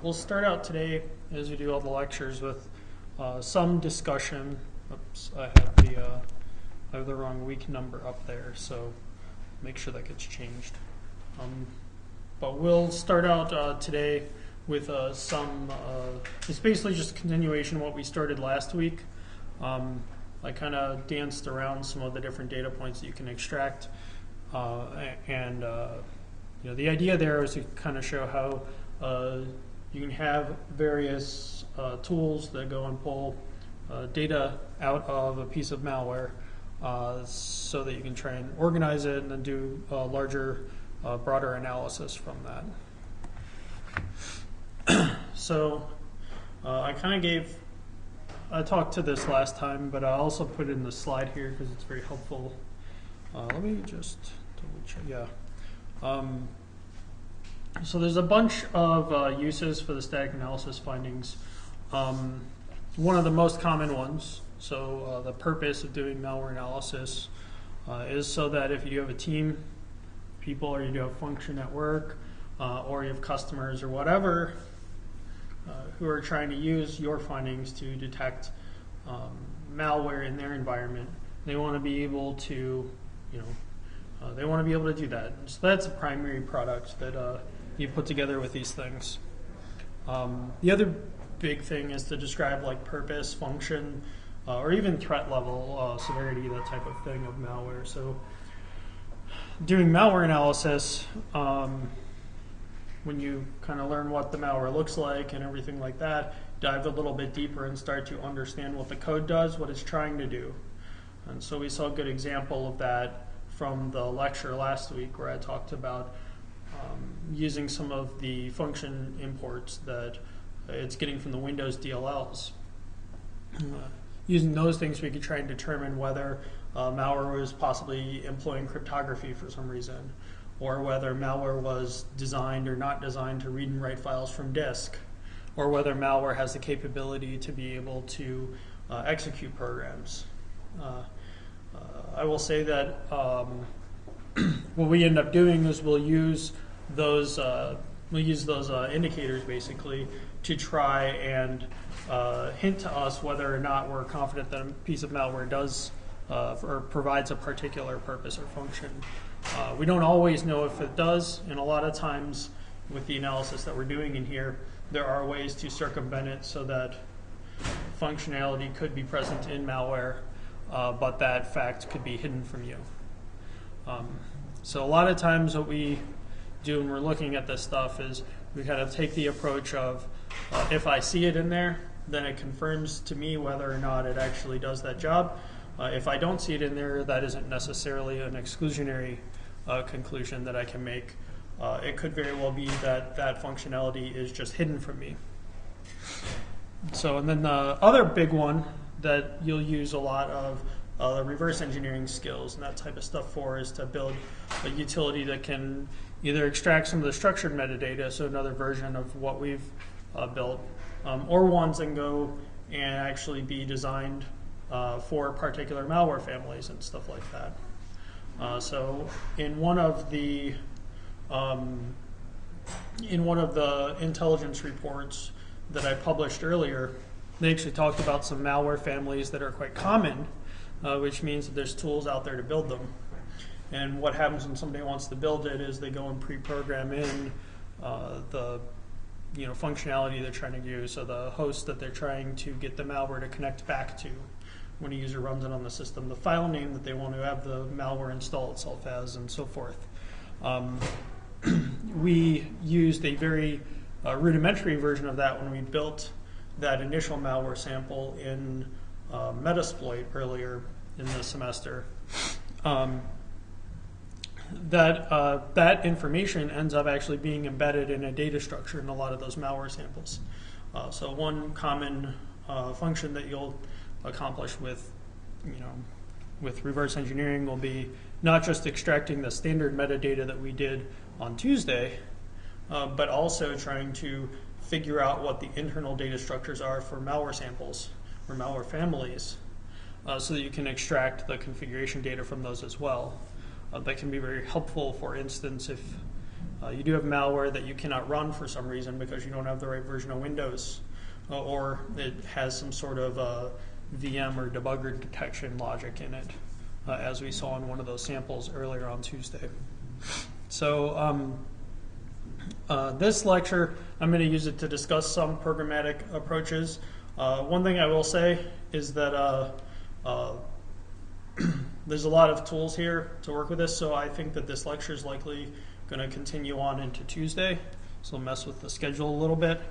We'll start out today, as we do all the lectures, with some discussion. Oops, I have the wrong week number up there, so make sure that gets changed. But we'll start out today with it's basically just a continuation of what we started last week. I kind of danced around some of the different data points that you can extract, and the idea there is to kind of show how you can have various tools that go and pull data out of a piece of malware so that you can try and organize it and then do a larger, broader analysis from that. So I talked to this last time, but I also put it in the slide here because it's very helpful. Let me just double check. Yeah. So there's a bunch of uses for the static analysis findings. One of the most common ones, so the purpose of doing malware analysis is so that if you have a team, people, or you do a function at work, or you have customers or whatever, who are trying to use your findings to detect malware in their environment, they want to be able to, do that. So that's a primary product that you put together with these things. The other big thing is to describe like purpose, function, or even threat level, severity, that type of thing of malware. So doing malware analysis, when you kind of learn what the malware looks like and everything like that, dive a little bit deeper and start to understand what the code does, what it's trying to do. And so we saw a good example of that from the lecture last week where I talked about using some of the function imports that it's getting from the Windows DLLs. Using those things, we could try and determine whether malware was possibly employing cryptography for some reason, or whether malware was designed or not designed to read and write files from disk, or whether malware has the capability to be able to execute programs. I will say that what we end up doing is we'll use those indicators basically to try and hint to us whether or not we're confident that a piece of malware does or provides a particular purpose or function. We don't always know if it does, and a lot of times with the analysis that we're doing in here, there are ways to circumvent it so that functionality could be present in malware, but that fact could be hidden from you. So a lot of times what we do when we're looking at this stuff is we kind of take the approach of if I see it in there, then it confirms to me whether or not it actually does that job. If I don't see it in there, that isn't necessarily an exclusionary conclusion that I can make. It could very well be that that functionality is just hidden from me. So, and then the other big one that you'll use a lot of the reverse engineering skills and that type of stuff for is to build a utility that can either extract some of the structured metadata, so another version of what we've built, or ones that can go and actually be designed for particular malware families and stuff like that. So in one of the intelligence reports that I published earlier, they actually talked about some malware families that are quite common, which means that there's tools out there to build them. And what happens when somebody wants to build it is they go and pre-program in the functionality they're trying to use, so the host that they're trying to get the malware to connect back to when a user runs it on the system, the file name that they want to have the malware install itself as, and so forth. We used a very rudimentary version of that when we built that initial malware sample in Metasploit earlier in the semester. That information ends up actually being embedded in a data structure in a lot of those malware samples. So one common function that you'll accomplish with reverse engineering will be not just extracting the standard metadata that we did on Tuesday, but also trying to figure out what the internal data structures are for malware samples or malware families, so that you can extract the configuration data from those as well. That can be very helpful, for instance, if You do have malware that you cannot run for some reason because you don't have the right version of Windows, or it has some sort of VM or debugger detection logic in it, as we saw in one of those samples earlier on Tuesday. So this lecture, I'm going to use it to discuss some programmatic approaches. One thing I will say is that there's a lot of tools here to work with this, so I think that this lecture is likely going to continue on into Tuesday, so I'll mess with the schedule a little bit.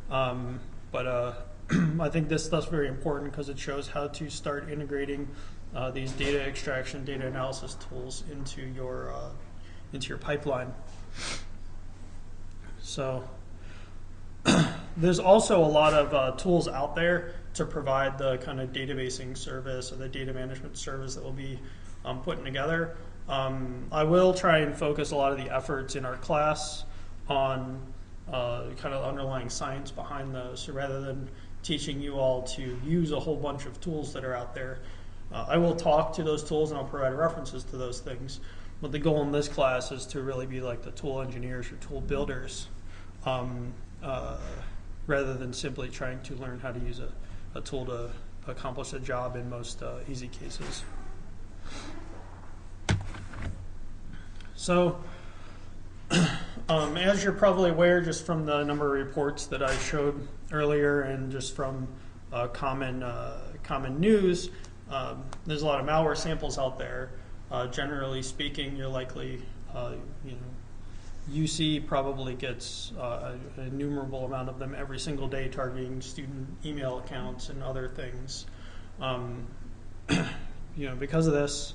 But I think this stuff's very important because it shows how to start integrating these data extraction, data analysis tools into your pipeline. So there's also a lot of tools out there to provide the kind of databasing service or the data management service that we'll be putting together. I will try and focus a lot of the efforts in our class on kind of underlying science behind those. So rather than teaching you all to use a whole bunch of tools that are out there, I will talk to those tools and I'll provide references to those things. But the goal in this class is to really be like the tool engineers or tool builders, rather than simply trying to learn how to use a tool to accomplish a job in most easy cases. So, as you're probably aware, just from the number of reports that I showed earlier and just from common news, there's a lot of malware samples out there. Generally speaking, you're likely, UC probably gets an innumerable amount of them every single day targeting student email accounts and other things. Because of this,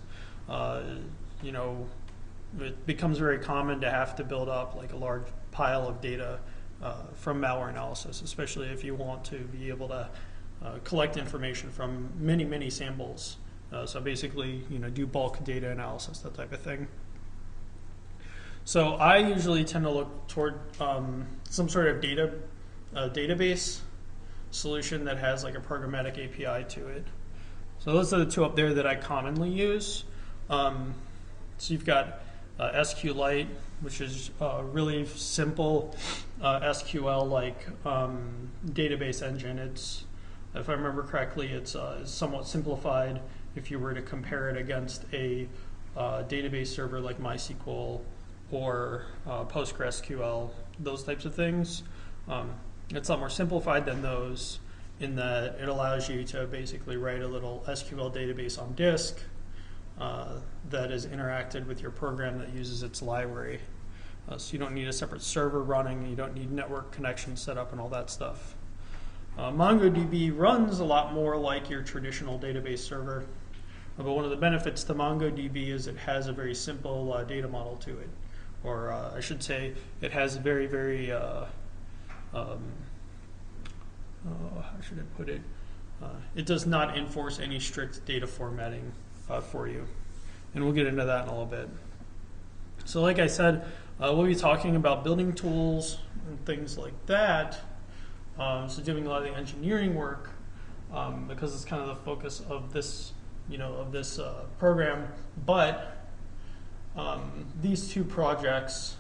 it becomes very common to have to build up like a large pile of data from malware analysis, especially if you want to be able to collect information from many, many samples. So basically, do bulk data analysis, that type of thing. So I usually tend to look toward some sort of database solution that has like a programmatic API to it. So those are the two up there that I commonly use. So you've got SQLite, which is a really simple SQL-like database engine. It's, if I remember correctly, it's somewhat simplified if you were to compare it against a database server like MySQL or PostgreSQL, those types of things. It's a lot more simplified than those in that it allows you to basically write a little SQL database on disk that is interacted with your program that uses its library. So you don't need a separate server running, you don't need network connections set up and all that stuff. MongoDB runs a lot more like your traditional database server, but one of the benefits to MongoDB is it has a very simple data model to it. Or I should say it has a very, very, how should I put it? It does not enforce any strict data formatting for you. And we'll get into that in a little bit. So like I said, we'll be talking about building tools and things like that. So doing a lot of the engineering work because it's kind of the focus of this, program. But these two projects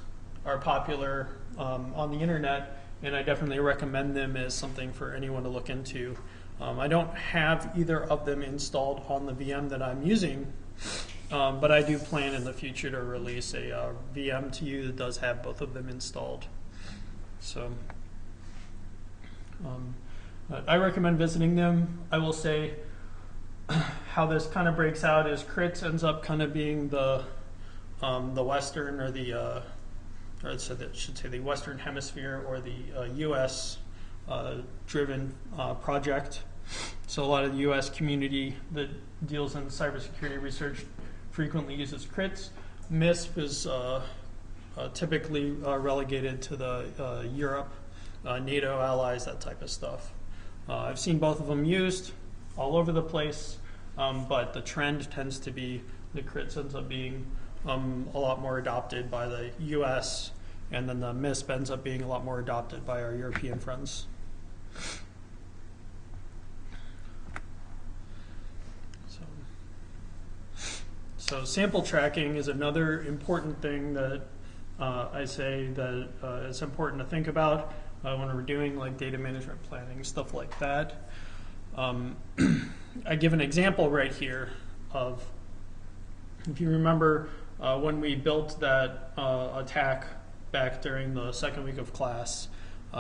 are popular on the internet, and I definitely recommend them as something for anyone to look into. I don't have either of them installed on the VM that I'm using, but I do plan in the future to release a VM to you that does have both of them installed. So I recommend visiting them. I will say how this kind of breaks out is crits ends up kind of being the Western or the or I should say the Western Hemisphere or the U.S. Driven project. So a lot of the U.S. community that deals in cybersecurity research frequently uses crits. MISP is typically relegated to the Europe, NATO allies, that type of stuff. I've seen both of them used all over the place, but the trend tends to be the crits ends up being a lot more adopted by the US, and then the MISP ends up being a lot more adopted by our European friends. So sample tracking is another important thing that I say that it's important to think about when we're doing like data management planning, stuff like that. I give an example right here of, if you remember when we built that attack back during the second week of class,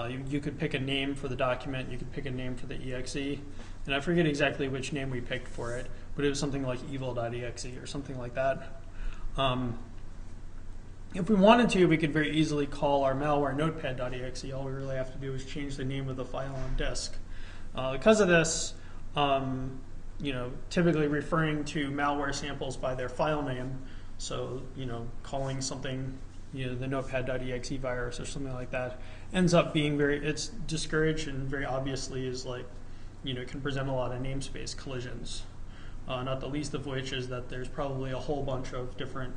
you could pick a name for the document, you could pick a name for the exe, and I forget exactly which name we picked for it, but it was something like evil.exe or something like that. If we wanted to, we could very easily call our malware notepad.exe. All we really have to do is change the name of the file on disk. Because of this, typically referring to malware samples by their file name, so calling something the notepad.exe virus or something like that ends up being it's discouraged, and very obviously is can present a lot of namespace collisions. Not the least of which is that there's probably a whole bunch of different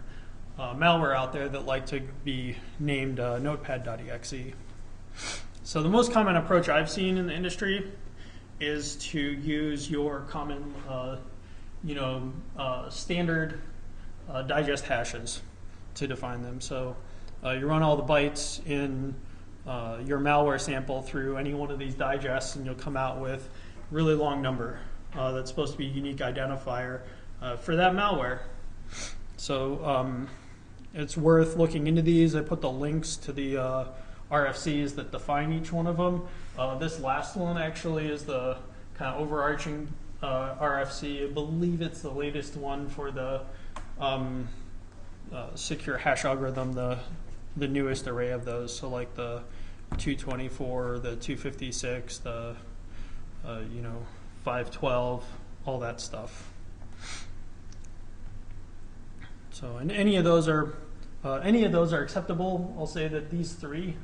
malware out there that like to be named notepad.exe. So the most common approach I've seen in the industry is to use your common, standard digest hashes to define them. So you run all the bytes in your malware sample through any one of these digests, and you'll come out with a really long number that's supposed to be a unique identifier for that malware. So it's worth looking into these. I put the links to the RFCs that define each one of them. This last one actually is the kind of overarching RFC. I believe it's the latest one for the secure hash algorithm, the newest array of those. So like the 224, the 256, the 512, all that stuff. So, and any of those are acceptable. I'll say that these three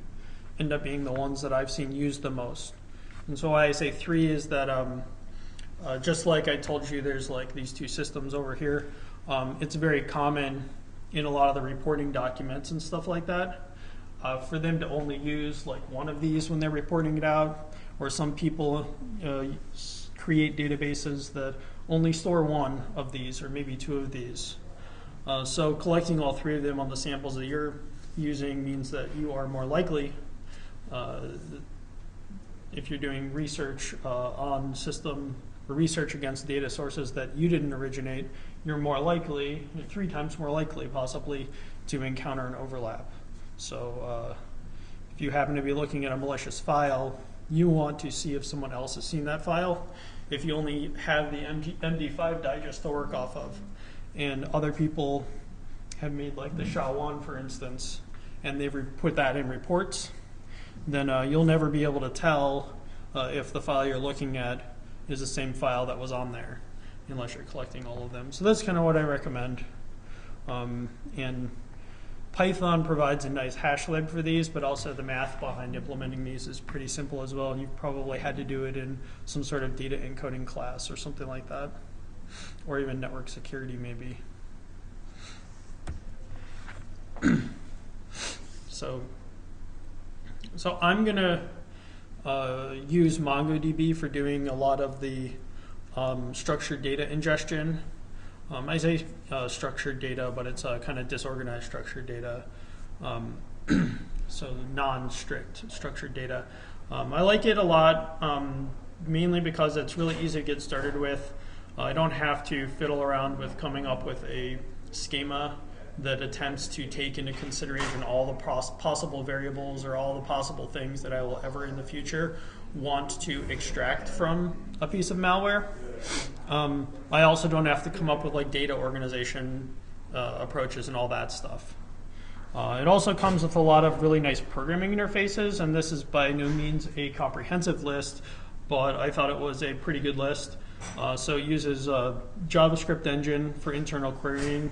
end up being the ones that I've seen used the most. And so why I say three is that just like I told you, there's like these two systems over here. It's very common in a lot of the reporting documents and stuff like that for them to only use like one of these when they're reporting it out, or some people create databases that only store one of these or maybe two of these. So collecting all three of them on the samples that you're using means that you are more likely, if you're doing research on system or research against data sources that you didn't originate, you're more likely, 3 times more likely possibly, to encounter an overlap. So if you happen to be looking at a malicious file, you want to see if someone else has seen that file. If you only have the MD5 digest to work off of, and other people have made like the SHA-1, for instance, and they've put that in reports, then you'll never be able to tell if the file you're looking at is the same file that was on there, unless you're collecting all of them. So that's kind of what I recommend. And Python provides a nice hashlib for these, but also the math behind implementing these is pretty simple as well, and you've probably had to do it in some sort of data encoding class or something like that, or even network security maybe. So I'm going to use MongoDB for doing a lot of the structured data ingestion. I say structured data, but it's kind of disorganized structured data. So non-strict structured data. I like it a lot, mainly because it's really easy to get started with. I don't have to fiddle around with coming up with a schema that attempts to take into consideration all the possible variables or all the possible things that I will ever in the future want to extract from a piece of malware. I also don't have to come up with like data organization approaches and all that stuff. It also comes with a lot of really nice programming interfaces, and this is by no means a comprehensive list, but I thought it was a pretty good list. So it uses a JavaScript engine for internal querying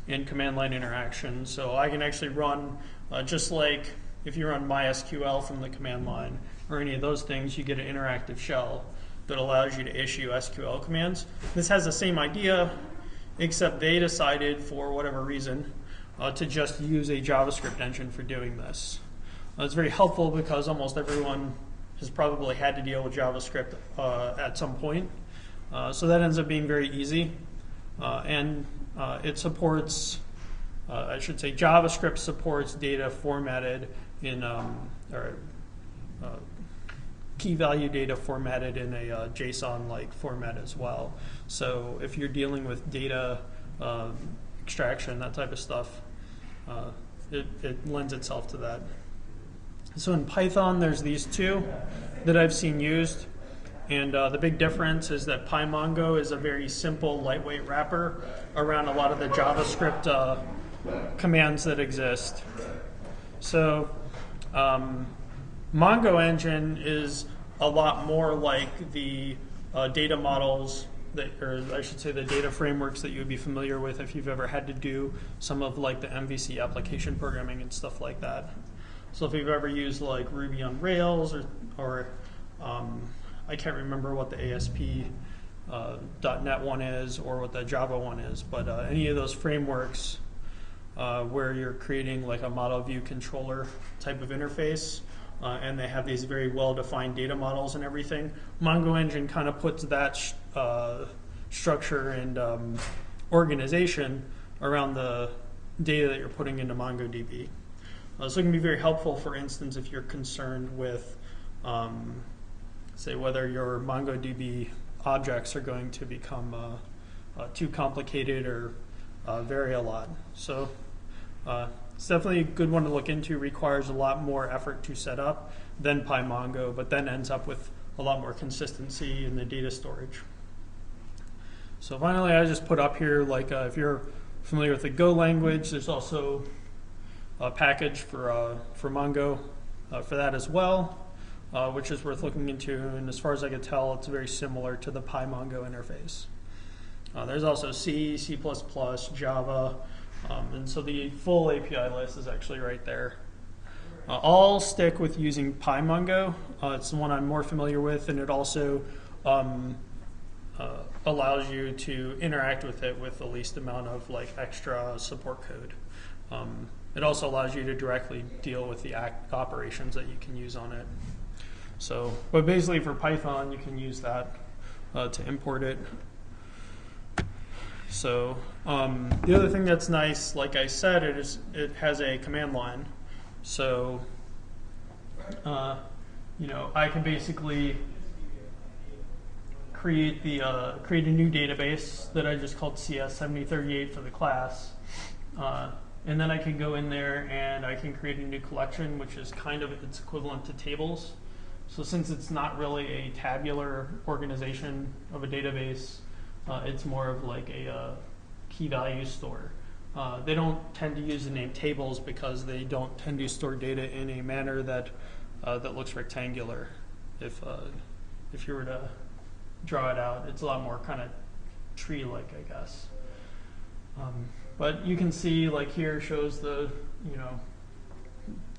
and command line interaction. So I can actually run, just like if you run MySQL from the command line or any of those things, you get an interactive shell that allows you to issue SQL commands. This has the same idea, except they decided for whatever reason to just use a JavaScript engine for doing this. It's very helpful because almost everyone has probably had to deal with JavaScript at some point. So that ends up being very easy. And it supports I should say JavaScript supports data formatted in, key value data formatted in a JSON-like format as well. So if you're dealing with data extraction, that type of stuff, it lends itself to that. So in Python, there's these two that I've seen used. And the big difference is that pymongo is a very simple, lightweight wrapper around a lot of the JavaScript commands that exist. So Mongo engine is a lot more like the data models, or I should say the data frameworks that you would be familiar with if you've ever had to do some of like the MVC application programming and stuff like that. So if you've ever used like Ruby on Rails or I can't remember what the ASP.NET one is or what the Java one is, but any of those frameworks where you're creating like a model view controller type of interface, and they have these very well-defined data models and everything, Mongo engine kind of puts that structure and organization around the data that you're putting into MongoDB. So it can be very helpful, for instance, if you're concerned with say whether your MongoDB objects are going to become too complicated or vary a lot. So it's definitely a good one to look into. Requires a lot more effort to set up than pymongo, but then ends up with a lot more consistency in the data storage. So finally, I just put up here, like if you're familiar with the Go language, there's also a package for Mongo for that as well. Which is worth looking into, and as far as I can tell, it's very similar to the pymongo interface. There's also C, C++, Java, and so the full API list is actually right there. I'll stick with using pymongo. It's the one I'm more familiar with, and it also allows you to interact with it with the least amount of like extra support code. It also allows you to directly deal with the operations that you can use on it. So, but basically for Python, you can use that to import it. So the other thing that's nice, like I said, it has a command line. So I can basically create a new database that I just called CS7038 for the class. And then I can go in there and I can create a new collection, which is kind of its equivalent to tables. So since it's not really a tabular organization of a database, it's more of like a key value store. They don't tend to use the name tables because they don't tend to store data in a manner that that looks rectangular. If you were to draw it out, it's a lot more kind of tree-like, I guess. But you can see, like here shows the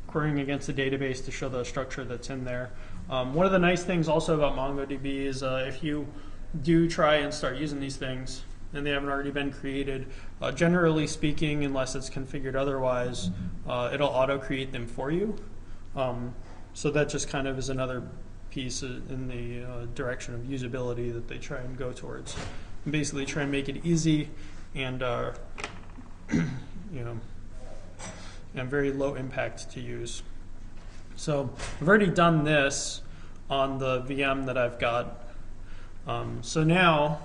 querying against the database to show the structure that's in there. One of the nice things also about MongoDB is if you do try and start using these things and they haven't already been created, generally speaking, unless it's configured otherwise, it'll auto-create them for you. So that just kind of is another piece in the direction of usability that they try and go towards. And basically try and make it easy and and very low impact to use. So I've already done this on the VM that I've got. So now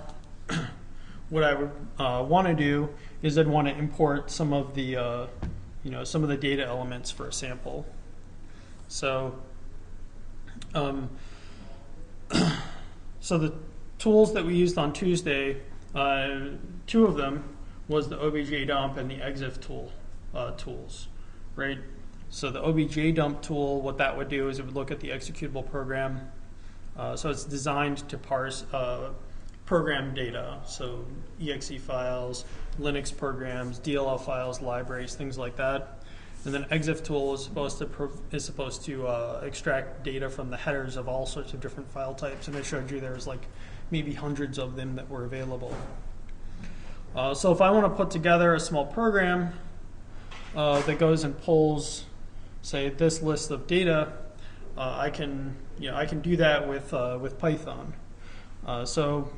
what I would want to do is I'd want to import some of the some of the data elements for a sample. So so the tools that we used on Tuesday, two of them was the obj dump and the exif tools, right? So the obj dump tool, what that would do is it would look at the executable program. So it's designed to parse program data, so exe files, Linux programs, DLL files, libraries, things like that. And then exif tool is supposed to extract data from the headers of all sorts of different file types. And I showed you there's like maybe hundreds of them that were available. So if I want to put together a small program that goes and pulls, say, this list of data, I can do that with Python. So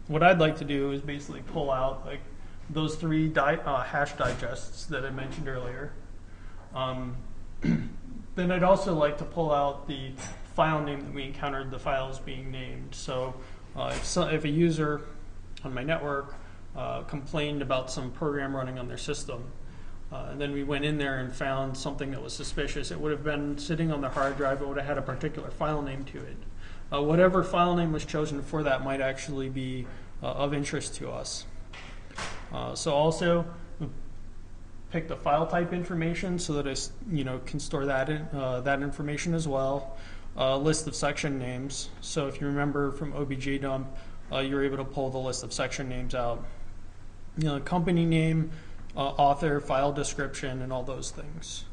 what I'd like to do is basically pull out like those three hash digests that I mentioned earlier. Then I'd also like to pull out the file name that we encountered the files being named. So if a user on my network complained about some program running on their system, and then we went in there and found something that was suspicious, it would have been sitting on the hard drive. It would have had a particular file name to it. Whatever file name was chosen for that might actually be of interest to us. So also pick the file type information so that I can store that that information as well. List of section names. So if you remember from objdump, you're able to pull the list of section names out. Company name, author, file description, and all those things.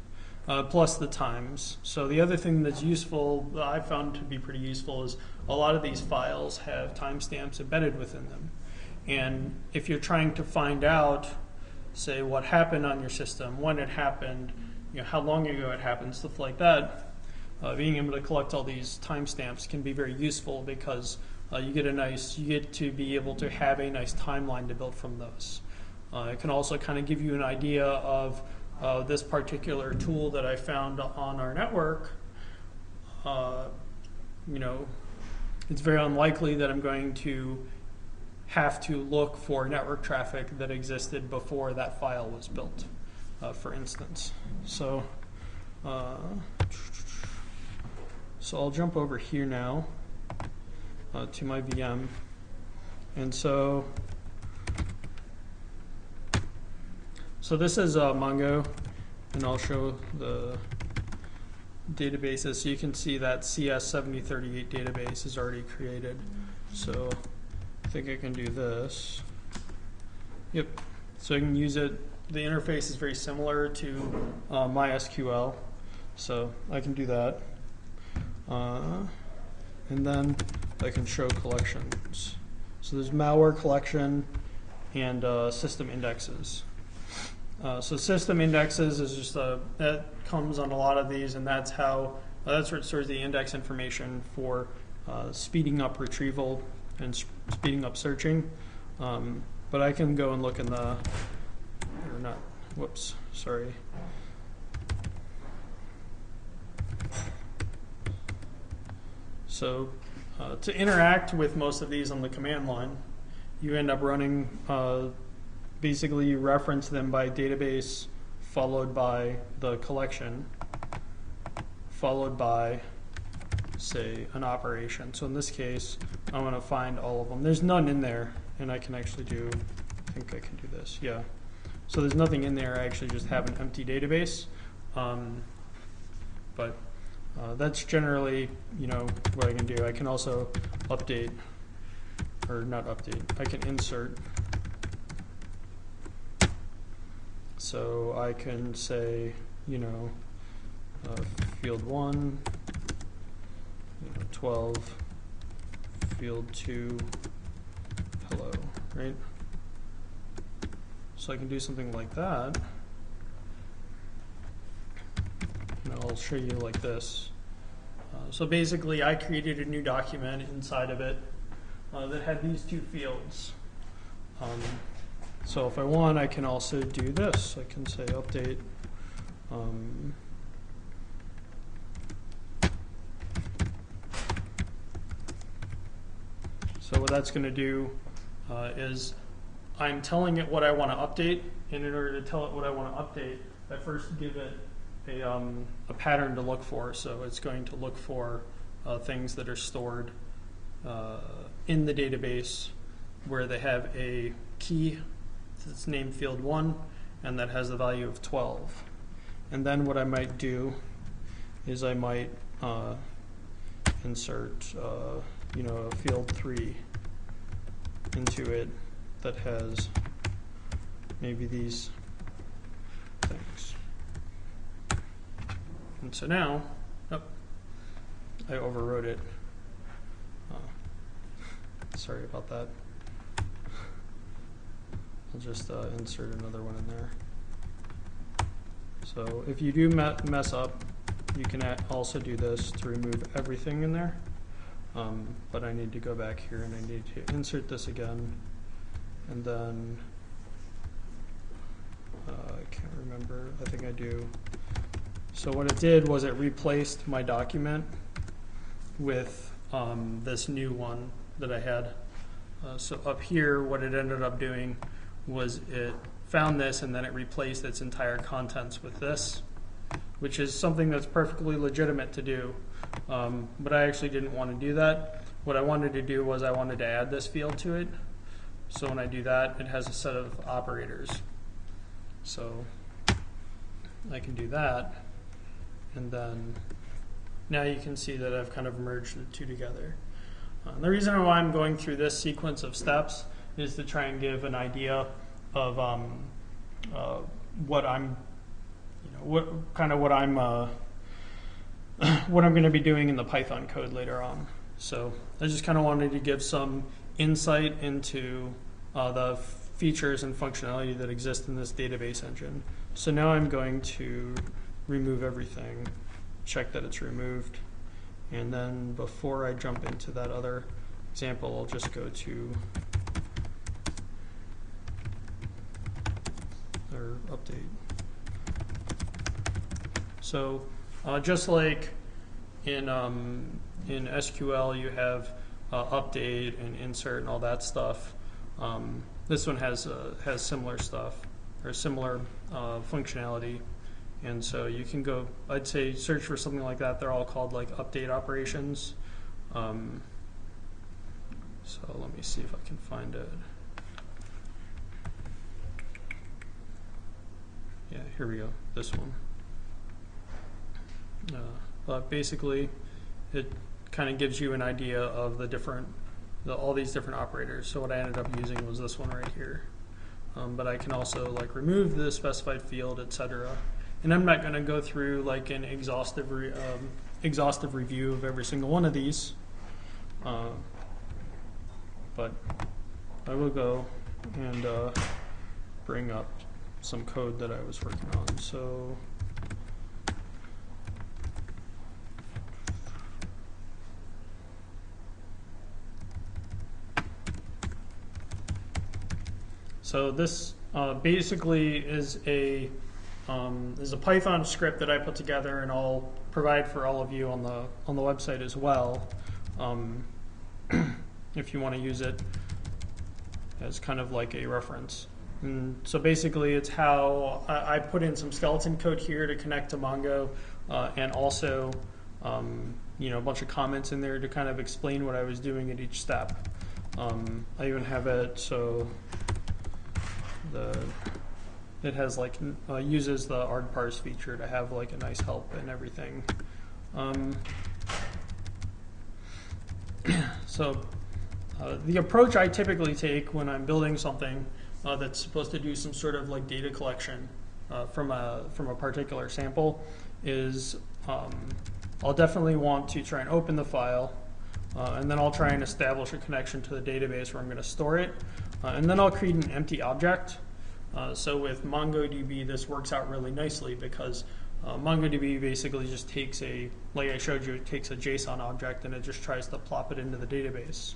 Plus the times. So the other thing that's useful, that I found to be pretty useful, is a lot of these files have timestamps embedded within them. And if you're trying to find out, say, what happened on your system, when it happened, how long ago it happened, stuff like that, being able to collect all these timestamps can be very useful because you get to be able to have a nice timeline to build from those. It can also kind of give you an idea of this particular tool that I found on our network. It's very unlikely that I'm going to have to look for network traffic that existed before that file was built, for instance. So I'll jump over here now to my VM. And so this is Mongo, and I'll show the databases. So you can see that CS7038 database is already created. So I think I can do this. Yep. So I can use it. The interface is very similar to MySQL, so I can do that. And then I can show collections. So there's malware collection and system indexes. So system indexes is just that comes on a lot of these, and that's where it stores the index information for speeding up retrieval and speeding up searching. But I can go and look in the, or not, whoops, sorry. So to interact with most of these on the command line, you end up running, basically you reference them by database, followed by the collection, followed by, say, an operation. So in this case, I want to find all of them. There's none in there, and I can actually do, I think I can do this, yeah. So there's nothing in there. I actually just have an empty database. But that's generally, what I can do. I can also update, or not update, I can insert. So I can say, field 1, 12, field 2, hello, right? So I can do something like that. And I'll show you like this. So basically, I created a new document inside of it that had these two fields. So if I want, I can also do this. I can say update. So what that's going to do is I'm telling it what I want to update, and in order to tell it what I want to update, I first give it a pattern to look for. So it's going to look for things that are stored in the database where they have a key that's named field 1 and that has the value of 12. And then what I might do is I might insert a field 3 into it that has maybe these things. And so now, I overwrote it. Sorry about that. I'll just insert another one in there. So if you do mess up, you can also do this to remove everything in there. But I need to go back here and I need to insert this again, and then I can't remember. I think I do. So what it did was it replaced my document with this new one that I had. So up here, what it ended up doing was it found this and then it replaced its entire contents with this, which is something that's perfectly legitimate to do. But I actually didn't want to do that. What I wanted to do was I wanted to add this field to it. So when I do that, it has a set of operators. So I can do that. And then now you can see that I've kind of merged the two together. The reason why I'm going through this sequence of steps is to try and give an idea of what I'm, what I'm going to be doing in the Python code later on. So I just kind of wanted to give some insight into the features and functionality that exist in this database engine. So now I'm going to remove everything, check that it's removed, and then before I jump into that other example, I'll just go to or update. So just like in SQL you have update and insert and all that stuff, this one has similar stuff or similar functionality. And so you can go, I'd say, search for something like that. They're all called like update operations. So let me see if I can find it. Yeah, here we go, this one. But basically, it kind of gives you an idea of all these different operators. So what I ended up using was this one right here. But I can also like remove the specified field, etc. And I'm not going to go through like an exhaustive review of every single one of these, but I will go and bring up some code that I was working on. So this basically is a Python script that I put together, and I'll provide for all of you on the website as well, if you want to use it as kind of like a reference. And so basically, it's how I put in some skeleton code here to connect to Mongo, and also a bunch of comments in there to kind of explain what I was doing at each step. I even have it so it has like uses the argparse feature to have like a nice help and everything. So the approach I typically take when I'm building something that's supposed to do some sort of like data collection from a particular sample is I'll definitely want to try and open the file, and then I'll try and establish a connection to the database where I'm going to store it, and then I'll create an empty object. So with MongoDB, this works out really nicely because MongoDB basically just takes like I showed you, it takes a JSON object and it just tries to plop it into the database.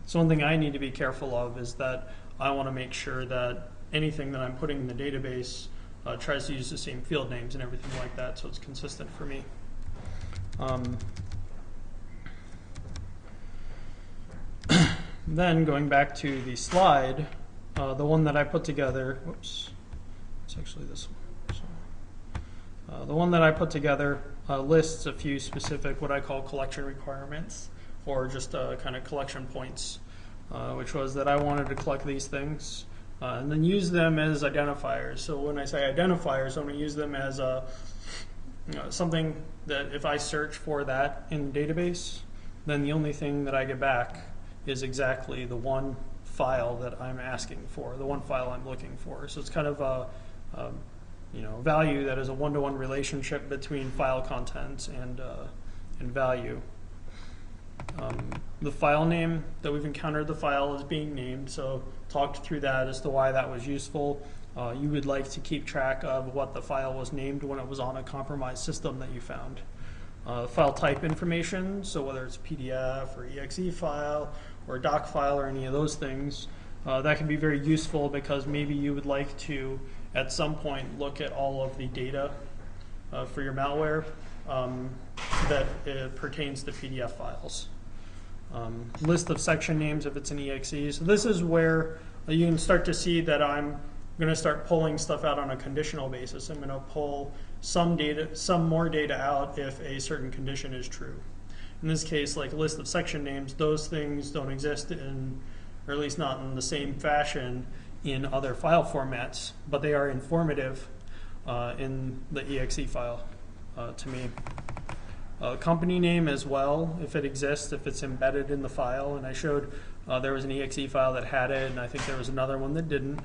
So one thing I need to be careful of is that I want to make sure that anything that I'm putting in the database tries to use the same field names and everything like that, so it's consistent for me. Then going back to the slide, the one that I put together, whoops, it's actually this one. So, the one that I put together lists a few specific what I call collection requirements, or just kind of collection points, which was that I wanted to collect these things and then use them as identifiers. So when I say identifiers, I'm going to use them as something that if I search for that in the database, then the only thing that I get back is exactly the one file that I'm asking for, the one file I'm looking for. So it's kind of a value that is a one-to-one relationship between file content and value. The file name that we've encountered, the file is being named, so talked through that as to why that was useful. You would like to keep track of what the file was named when it was on a compromised system that you found. File type information, so whether it's PDF or EXE file or doc file or any of those things, that can be very useful because maybe you would like to at some point look at all of the data for your malware that pertains to PDF files. List of section names if it's an EXE. So this is where you can start to see that I'm going to start pulling stuff out on a conditional basis. I'm going to pull some more data out if a certain condition is true. In this case, like a list of section names, those things don't exist in, or at least not in the same fashion in other file formats, but they are informative in the EXE file to me. Company name as well, if it exists, if it's embedded in the file, and I showed there was an EXE file that had it, and I think there was another one that didn't.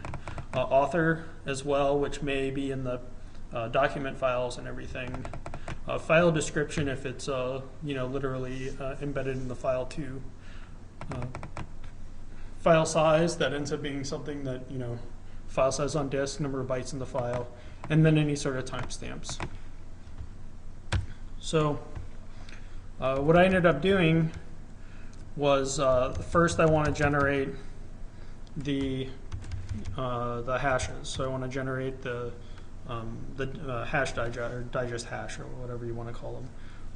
Author as well, which may be in the document files and everything. File description if it's literally embedded in the file too. File size, that ends up being something that, file size on disk, number of bytes in the file, and then any sort of timestamps. So what I ended up doing was first I want to generate the hashes. So I want to generate the hash digest, or digest hash, or whatever you want to call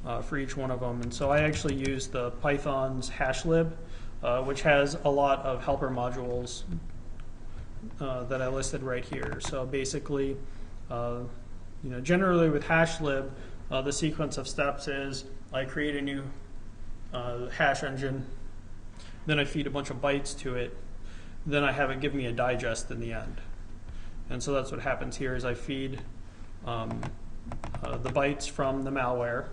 them, for each one of them. And so I actually used the Python's hashlib, which has a lot of helper modules that I listed right here. So basically, generally with hashlib, the sequence of steps is I create a new hash engine, then I feed a bunch of bytes to it, then I have it give me a digest in the end. And so that's what happens here is I feed the bytes from the malware.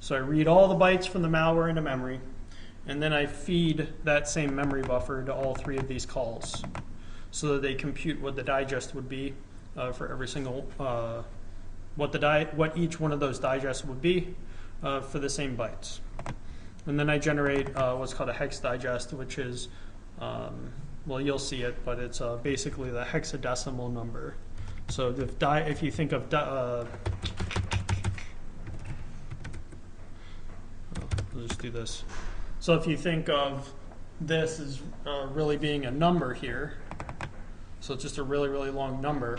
So I read all the bytes from the malware into memory, and then I feed that same memory buffer to all three of these calls so that they compute what the digest would be for every single, what each one of those digests would be for the same bytes. And then I generate what's called a hex digest, which is, well, you'll see it, but it's basically the hexadecimal number. So if you think of, we'll just do this. So if you think of this as really being a number here, so it's just a really, really long number,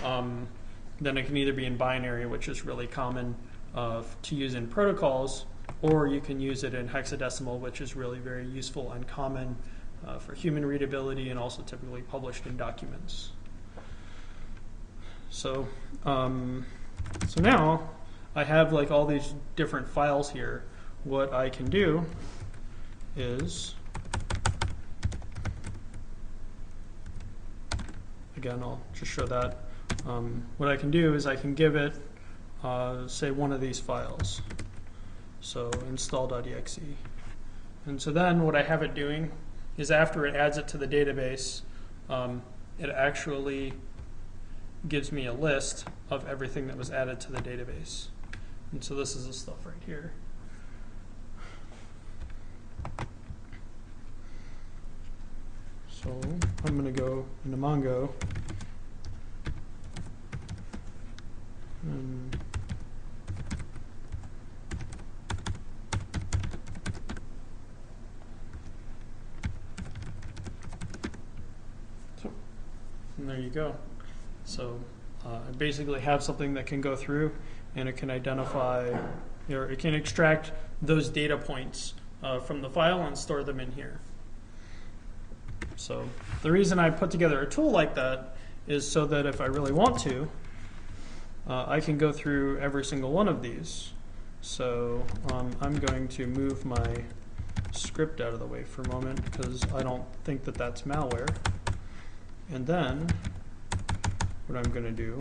then it can either be in binary, which is really common to use in protocols, or you can use it in hexadecimal, which is really very useful and common for human readability and also typically published in documents. So, so now I have like all these different files here. What I can do is, again, I'll just show that. What I can do is I can give it, say, one of these files. So install.exe. And so then what I have it doing is after it adds it to the database, it actually gives me a list of everything that was added to the database. And so this is the stuff right here. So I'm going to go into Mongo and there you go. So I basically have something that can go through and it can identify, or it can extract those data points from the file and store them in here. So the reason I put together a tool like that is so that if I really want to, I can go through every single one of these. So I'm going to move my script out of the way for a moment because I don't think that that's malware. And then what I'm going to do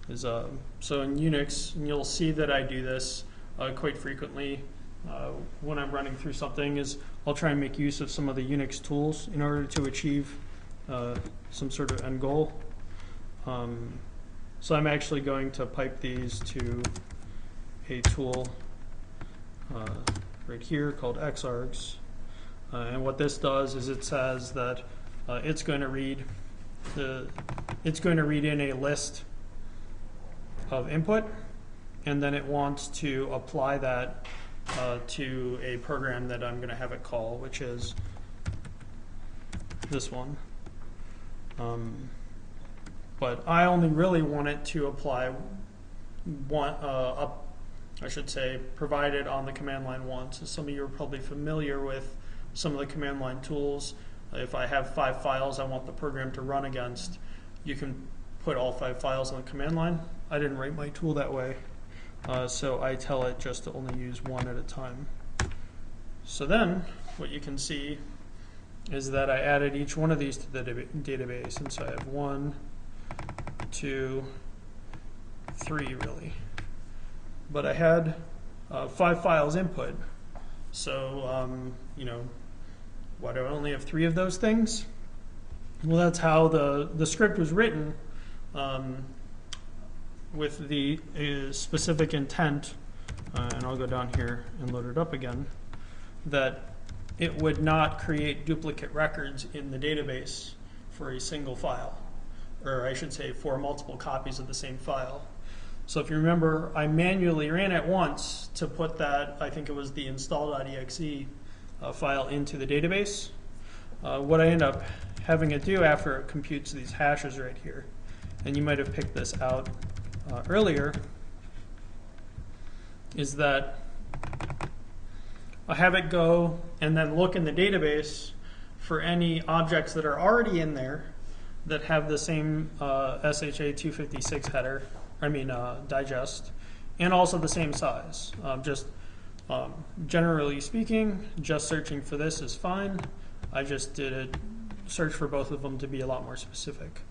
is, so in Unix, and you'll see that I do this quite frequently when I'm running through something, is I'll try and make use of some of the Unix tools in order to achieve some sort of end goal. So I'm actually going to pipe these to a tool right here called xargs. And what this does is it says that it's going to read in a list of input, and then it wants to apply that to a program that I'm going to have it call, which is this one. but I only really want it to apply one, I should say, provided on the command line once. So some of you are probably familiar with some of the command line tools. If I have 5 files I want the program to run against, you can put all 5 files on the command line. I didn't write my tool that way, so I tell it just to only use one at a time. So then what you can see is that I added each one of these to the database, and so I have 1, 2, 3 really. But I had 5 files input, so you know, why do I only have 3 of those things? Well, that's how the script was written, with the specific intent, and I'll go down here and load it up again, that it would not create duplicate records in the database for a single file, or I should say for multiple copies of the same file. So if you remember, I manually ran it once to put that, I think it was the install.exe file into the database. What I end up having it do after it computes these hashes right here, and you might have picked this out earlier, is that I have it go and then look in the database for any objects that are already in there that have the same SHA-256 header, digest, and also the same size. Generally speaking, just searching for this is fine. I just did a search for both of them to be a lot more specific.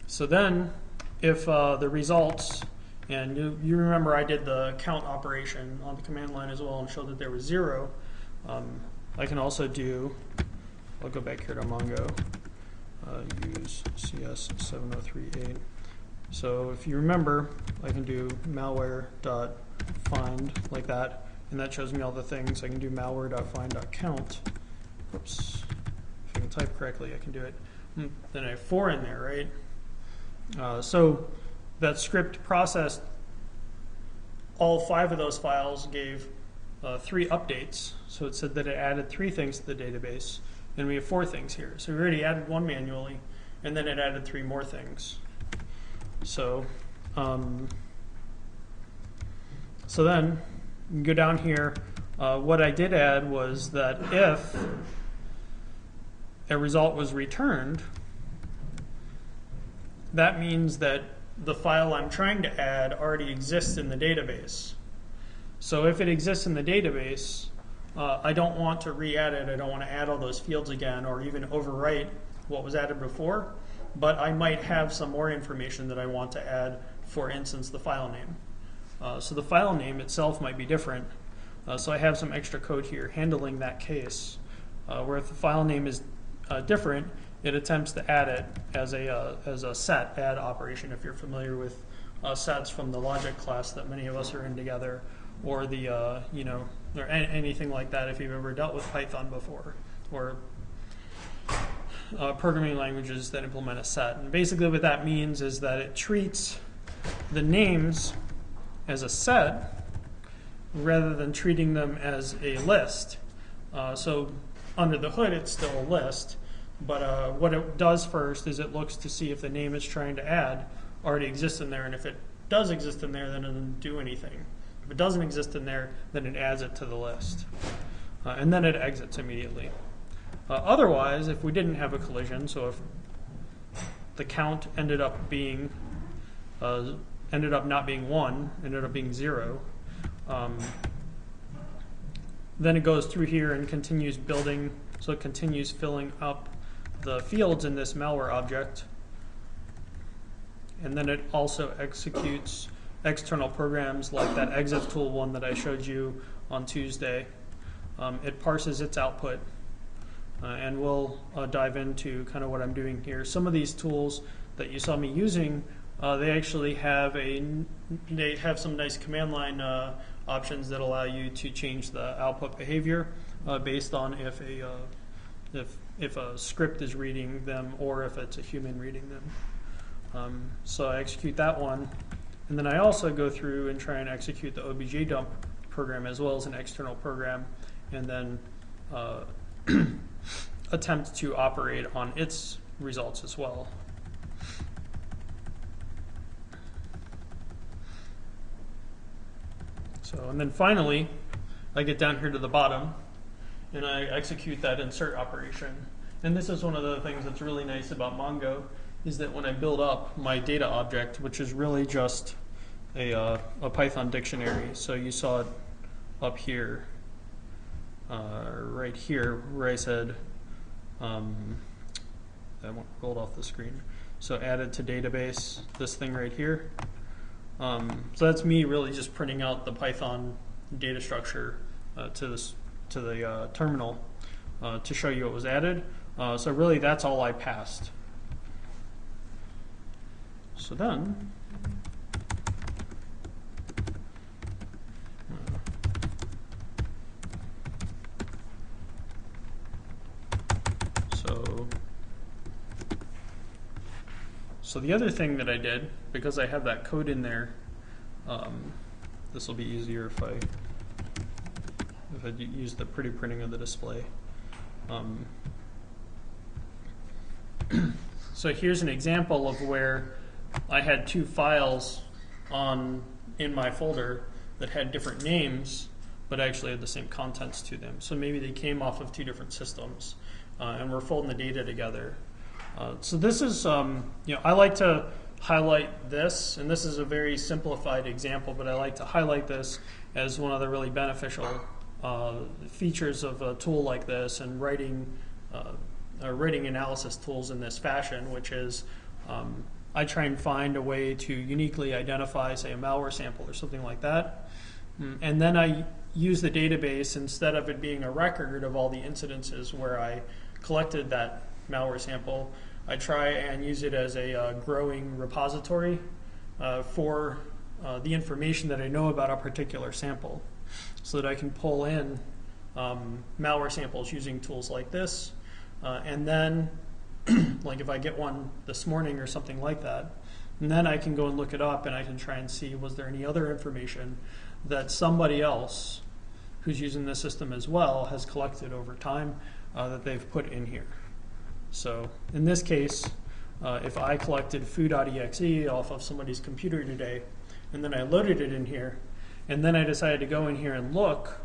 So then, if the results, and you remember I did the count operation on the command line as well and showed that there was 0, I can also do, I'll go back here to Mongo, use CS7038. So if you remember, I can do malware.find like that, and that shows me all the things. I can do malware.find.count. Oops. If I can type correctly, I can do it. Then I have 4 in there, right? So that script processed all 5 of those files, gave 3 updates. So it said that it added 3 things to the database, and we have 4 things here. So we already added 1 manually, and then it added 3 more things. So, so then you can go down here. What I did add was that if a result was returned, that means that the file I'm trying to add already exists in the database. So if it exists in the database, I don't want to re-add it. I don't want to add all those fields again or even overwrite what was added before. But I might have some more information that I want to add, for instance, the file name. So the file name itself might be different. So I have some extra code here handling that case, where if the file name is different, it attempts to add it as a set add operation, if you're familiar with sets from the logic class that many of us are in together, or the or anything like that if you've ever dealt with Python before, or programming languages that implement a set. And basically what that means is that it treats the names as a set rather than treating them as a list. So under the hood it's still a list, but what it does first is it looks to see if the name it's trying to add already exists in there, and if it does exist in there, then it doesn't do anything. If it doesn't exist in there, then it adds it to the list. And then it exits immediately. Otherwise, if we didn't have a collision, so if the count ended up not being 1, ended up being 0, then it goes through here and continues building, so it continues filling up the fields in this malware object, and then it also executes external programs like that exif tool one that I showed you on Tuesday. It parses its output, and we'll dive into kind of what I'm doing here. Some of these tools that you saw me using, they actually have some nice command line options that allow you to change the output behavior based on if a script is reading them or if it's a human reading them. So I execute that one, and then I also go through and try and execute the obj dump program as well as an external program, and then attempt to operate on its results as well. So, and then finally, I get down here to the bottom, and I execute that insert operation. And this is one of the things that's really nice about Mongo, is that when I build up my data object, which is really just a Python dictionary, so you saw it up here, right here, where I said, that rolled off the screen. So added to database, this thing right here. So that's me really just printing out the Python data structure to the terminal to show you what was added. So really that's all I passed. So then, so the other thing that I did, because I have that code in there, this will be easier if I use the pretty printing of the display. So here's an example of where I had two files in my folder that had different names, but actually had the same contents to them. So maybe they came off of two different systems, and we're folding the data together. So this is, I like to highlight this, and this is a very simplified example, but I like to highlight this as one of the really beneficial features of a tool like this, and writing analysis tools in this fashion, which is I try and find a way to uniquely identify, say, a malware sample or something like that. And then I use the database, instead of it being a record of all the incidences where I collected that malware sample, I try and use it as a growing repository for the information that I know about a particular sample, so that I can pull in malware samples using tools like this. And then, like if I get one this morning or something like that, and then I can go and look it up, and I can try and see, was there any other information that somebody else who's using the system as well has collected over time that they've put in here. So in this case, if I collected foo.exe off of somebody's computer today, and then I loaded it in here, and then I decided to go in here and look,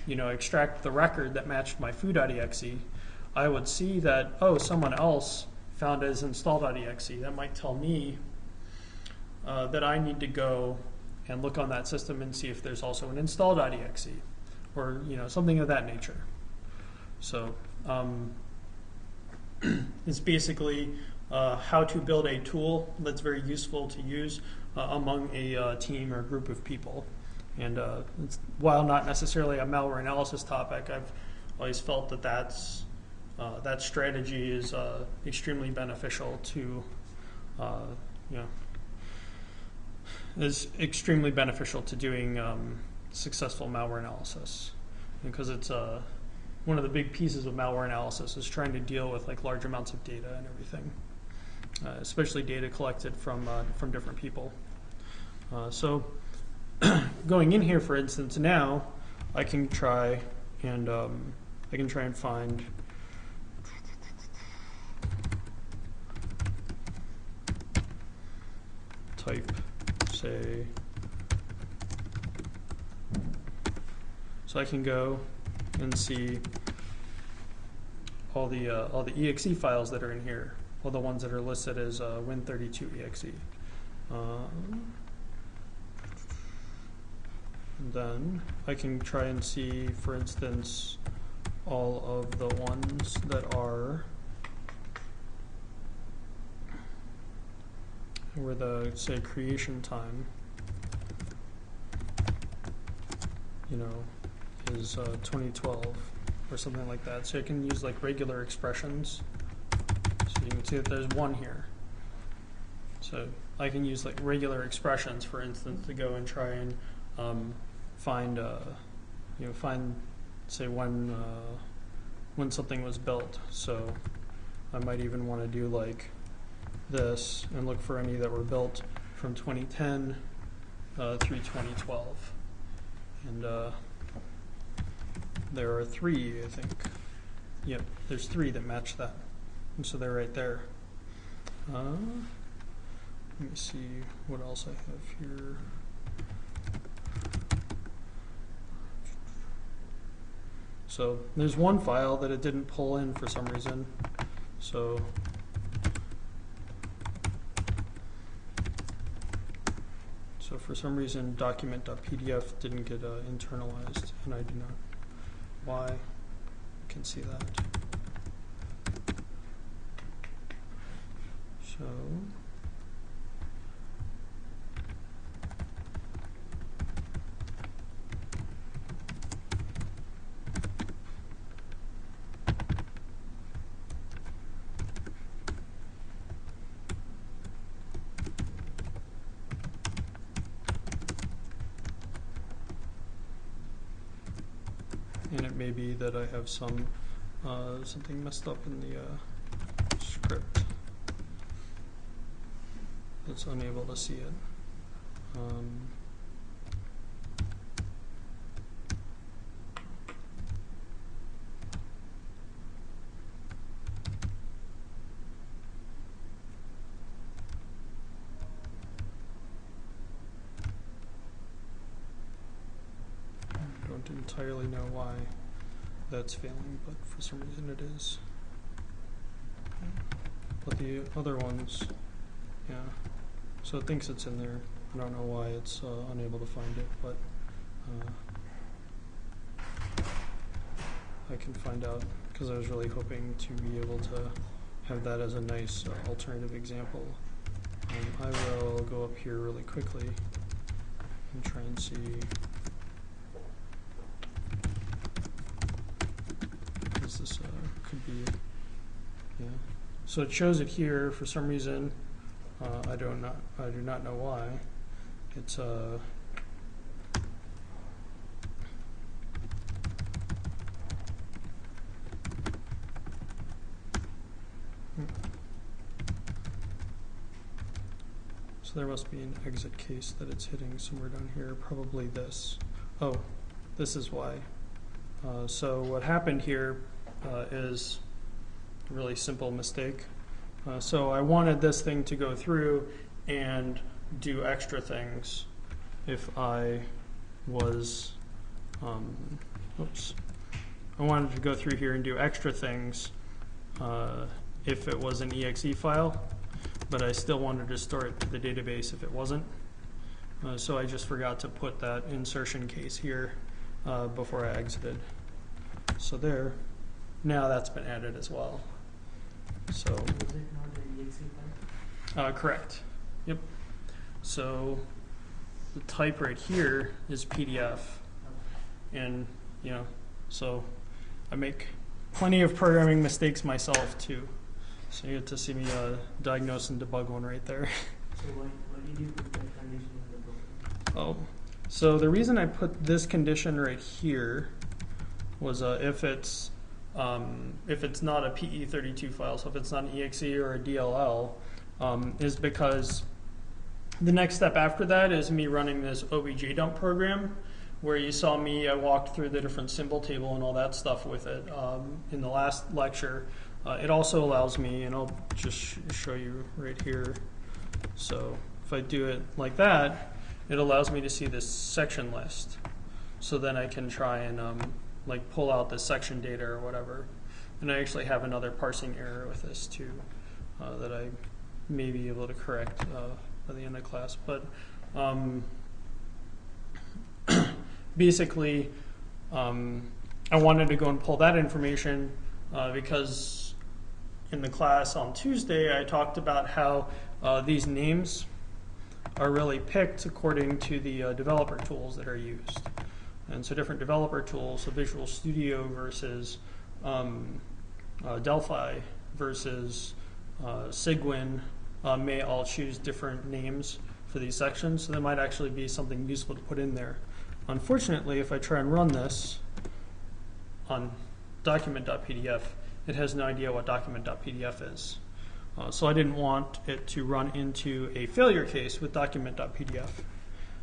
extract the record that matched my foo.exe, I would see that, oh, someone else found it as install.exe. That might tell me that I need to go and look on that system and see if there's also an install.exe, or something of that nature. So it's basically how to build a tool that's very useful to use among a team or group of people. And while not necessarily a malware analysis topic, I've always felt that that strategy is extremely beneficial to, doing successful malware analysis, because it's one of the big pieces of malware analysis is trying to deal with large amounts of data and everything, especially data collected from different people. So going in here, for instance, now I can try and find type, say, so I can go and see all the exe files that are in here, all the ones that are listed as win32exe. Then I can try and see, for instance, all of the ones that are where the, say, creation time, is 2012 or something like that. So I can use regular expressions. So you can see that there's one here. So I can use regular expressions, for instance, to go and try and find say when something was built. So I might even want to do this and look for any that were built from 2010 through 2012. And there are 3, I think. Yep, there's 3 that match that. And so they're right there. Let me see what else I have here. So there's one file that it didn't pull in for some reason. So for some reason document.pdf didn't get internalized, and I do not know why. You can see that. So and it may be that I have some something messed up in the script that's unable to see it. I don't entirely know why that's failing, but for some reason it is. But the other ones, yeah. So it thinks it's in there. I don't know why it's unable to find it, but I can find out, because I was really hoping to be able to have that as a nice alternative example. I will go up here really quickly and try and see. This could be, yeah. So it shows it here for some reason. I do not know why. It's so there must be an exit case that it's hitting somewhere down here. Probably this. Oh, this is why. So what happened here is a really simple mistake. So I wanted this thing to go through and do extra things if I was, oops. I wanted to go through here and do extra things if it was an EXE file, but I still wanted to store it to the database if it wasn't. So I just forgot to put that insertion case here before I exited. So there, now that's been added as well. So, was it not an EXE file? Correct. Yep. So the type right here is PDF, and so I make plenty of programming mistakes myself too. So you get to see me diagnose and debug one right there. So why did you put that condition in the program? Oh, so the reason I put this condition right here was if it's not a PE32 file, so if it's not an EXE or a DLL, is because the next step after that is me running this obj dump program, where you saw me, I walked through the different symbol table and all that stuff with it in the last lecture. It also allows me, and I'll just show you right here. So if I do it like that, it allows me to see this section list. So then I can try and like pull out the section data or whatever. And I actually have another parsing error with this too that I may be able to correct by the end of class. But basically, I wanted to go and pull that information because in the class on Tuesday I talked about how these names are really picked according to the developer tools that are used. And so different developer tools, so Visual Studio versus Delphi versus Cygwin may all choose different names for these sections, so there might actually be something useful to put in there. Unfortunately, if I try and run this on document.pdf, it has no idea what document.pdf is. So I didn't want it to run into a failure case with document.pdf.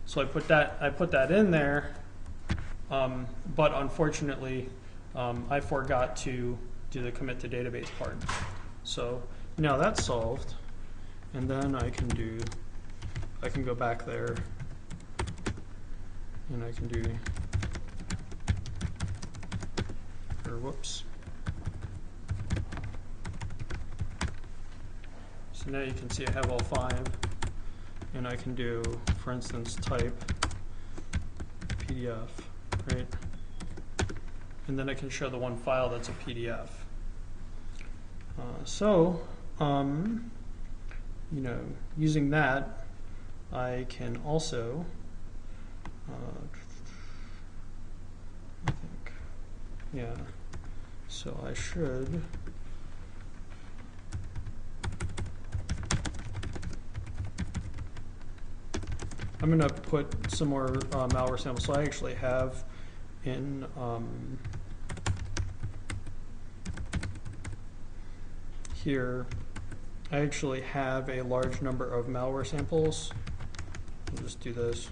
So I put that in there, but unfortunately I forgot to do the commit to database part. So now that's solved, and then I can go back there, and I can do, or whoops. So now you can see I have all 5, and I can do, for instance, type PDF, right? And then I can show the one file that's a PDF. You know, using that, I can also, I think, yeah, so I should, I'm going to put some more malware samples. So I actually have in here, I actually have a large number of malware samples. I'll just do this.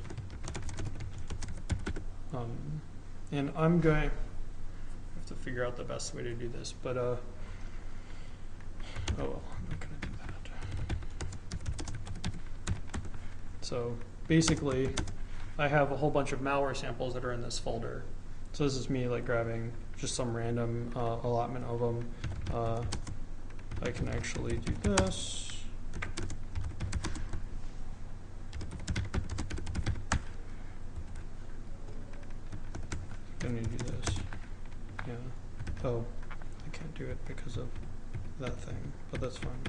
And I'm going, I have to figure out the best way to do this, but oh well, I'm not going to do that. So basically, I have a whole bunch of malware samples that are in this folder. So this is me like grabbing just some random allotment of them. I can actually do this. Then you do this. Yeah. Oh, I can't do it because of that thing, but that's fine.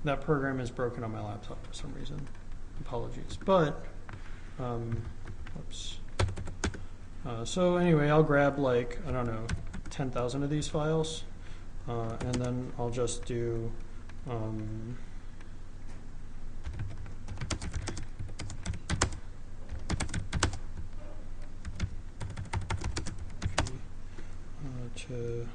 That program is broken on my laptop for some reason. Apologies. But, whoops. So anyway, I'll grab like, I don't know, 10,000 of these files. And then I'll just do to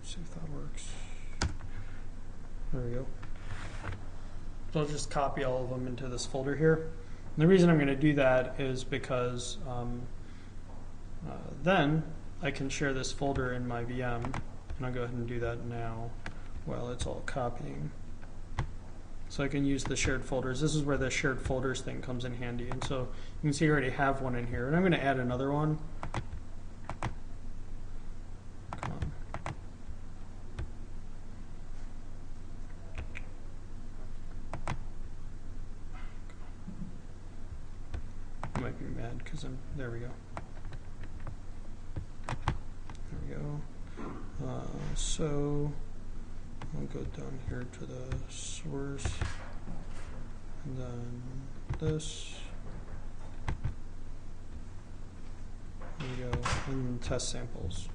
see if that works. There we go. So I'll just copy all of them into this folder here. And the reason I'm going to do that is because then I can share this folder in my VM, and I'll go ahead and do that now while it's all copying. So I can use the shared folders. This is where the shared folders thing comes in handy. And so you can see I already have one in here, and I'm going to add another one. Might be mad because there we go. There we go. So I'll go down here to the source, and then this. There we go, and test samples.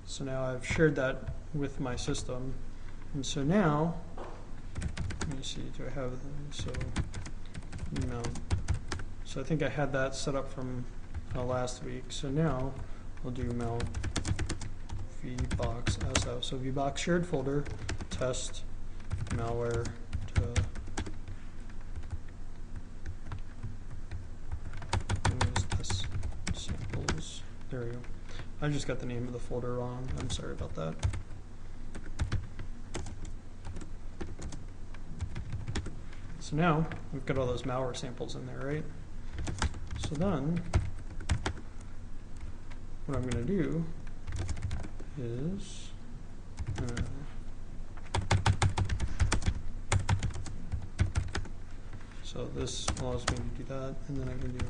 So now I've shared that with my system, and so now. Let me see, do I have, so mount. So I think I had that set up from last week. So now I'll do mount VBox SF. So VBox shared folder, test, malware to test samples. There we go. I just got the name of the folder wrong. I'm sorry about that. So now we've got all those malware samples in there, right? So then what I'm going to do is so this allows me to do that, and then I can do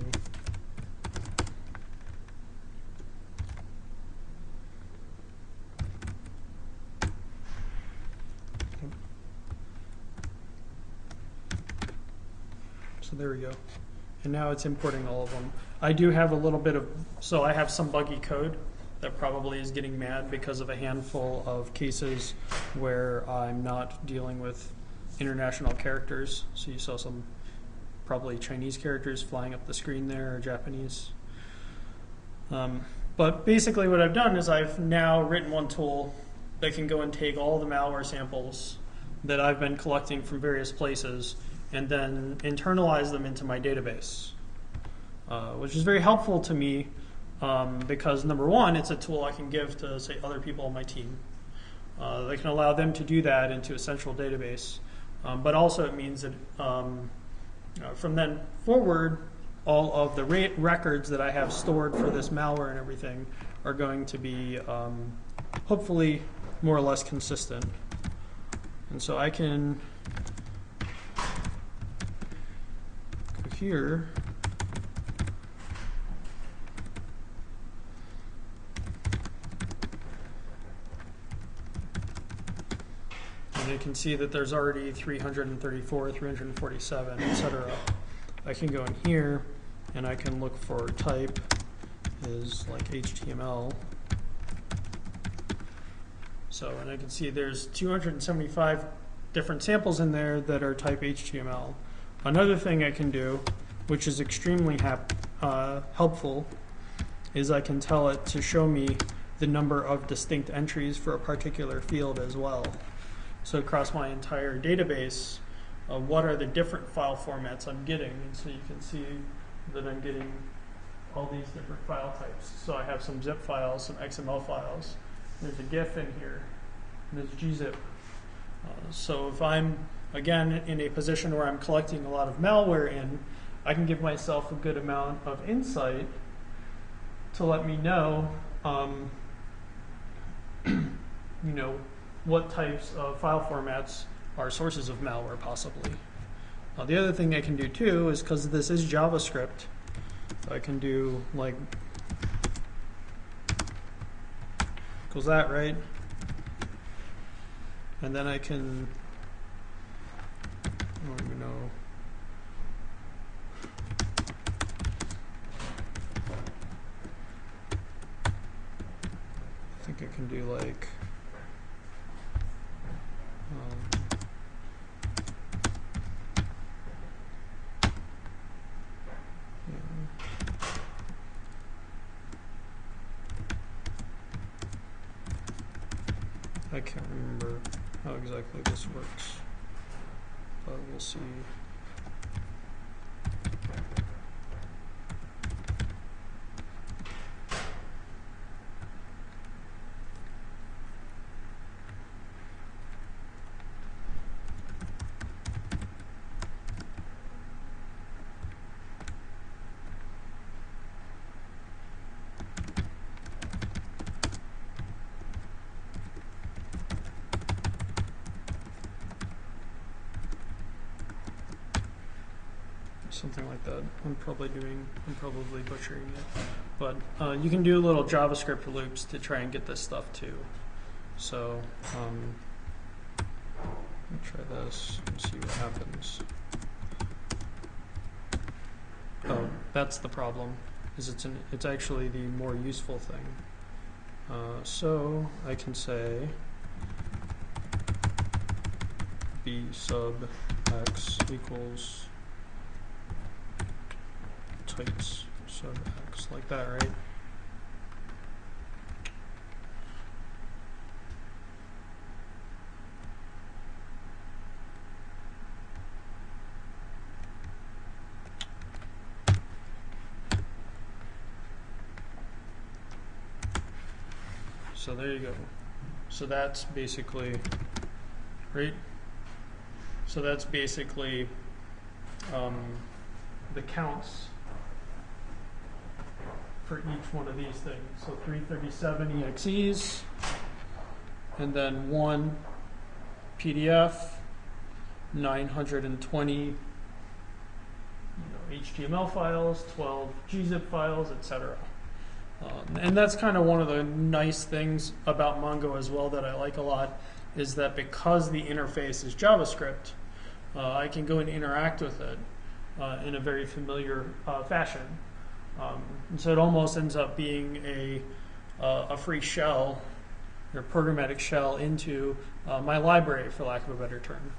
so there we go. And now it's importing all of them. I do have a little bit of, so I have some buggy code that probably is getting mad because of a handful of cases where I'm not dealing with international characters. So you saw some probably Chinese characters flying up the screen there, or Japanese. But basically what I've done is I've now written one tool they can go and take all the malware samples that I've been collecting from various places and then internalize them into my database, which is very helpful to me because, number one, it's a tool I can give to, say, other people on my team. They can allow them to do that into a central database. But also it means that from then forward, all of the records that I have stored for this malware and everything are going to be hopefully more or less consistent. And so I can go here. And you can see that there's already 334, 347, etc. I can go in here and I can look for type is like HTML. So, and I can see there's 275 different samples in there that are type HTML. Another thing I can do, which is extremely helpful, is I can tell it to show me the number of distinct entries for a particular field as well. So across my entire database, what are the different file formats I'm getting? And so you can see that I'm getting all these different file types. So I have some zip files, some XML files. There's a GIF in here, and there's gzip. So if I'm, again, in a position where I'm collecting a lot of malware in, I can give myself a good amount of insight to let me know, what types of file formats are sources of malware, possibly. The other thing I can do too is, because this is JavaScript, I can do like, goes that, right? And then I can, I don't even know. I think I can do like, I can't remember how exactly this works, but we'll see. Something like that. I'm probably butchering it. But you can do little JavaScript loops to try and get this stuff too. So let me try this and see what happens. Oh, that's the problem, is it's actually the more useful thing. So I can say b sub x equals types sub x, like that, right? So there you go. So that's basically, right? So that's basically the counts for each one of these things. So 337 EXEs, and then 1 PDF, 920 HTML files, 12 gzip files, etc. And that's kind of one of the nice things about Mongo as well that I like a lot, is that because the interface is JavaScript, I can go and interact with it in a very familiar fashion. And so it almost ends up being a free shell, or programmatic shell, into my library, for lack of a better term.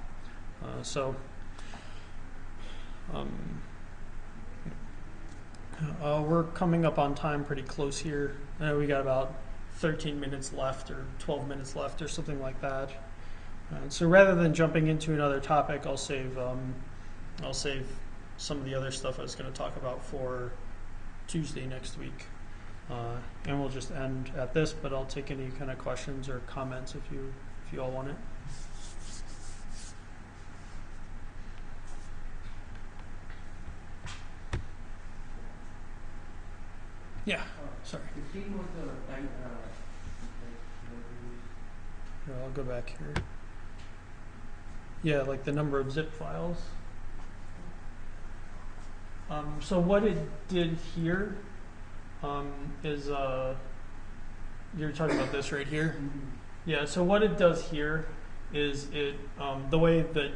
We're coming up on time pretty close here. We got about 13 minutes left or 12 minutes left or something like that. And so rather than jumping into another topic, I'll save some of the other stuff I was going to talk about for Tuesday next week. And we'll just end at this, but I'll take any kind of questions or comments if you all want it. Yeah, sorry. 15 was the time. Here, I'll go back here. Yeah, like the number of zip files. So what it did here is, you're talking about this right here? Yeah, so what it does here is it, the way that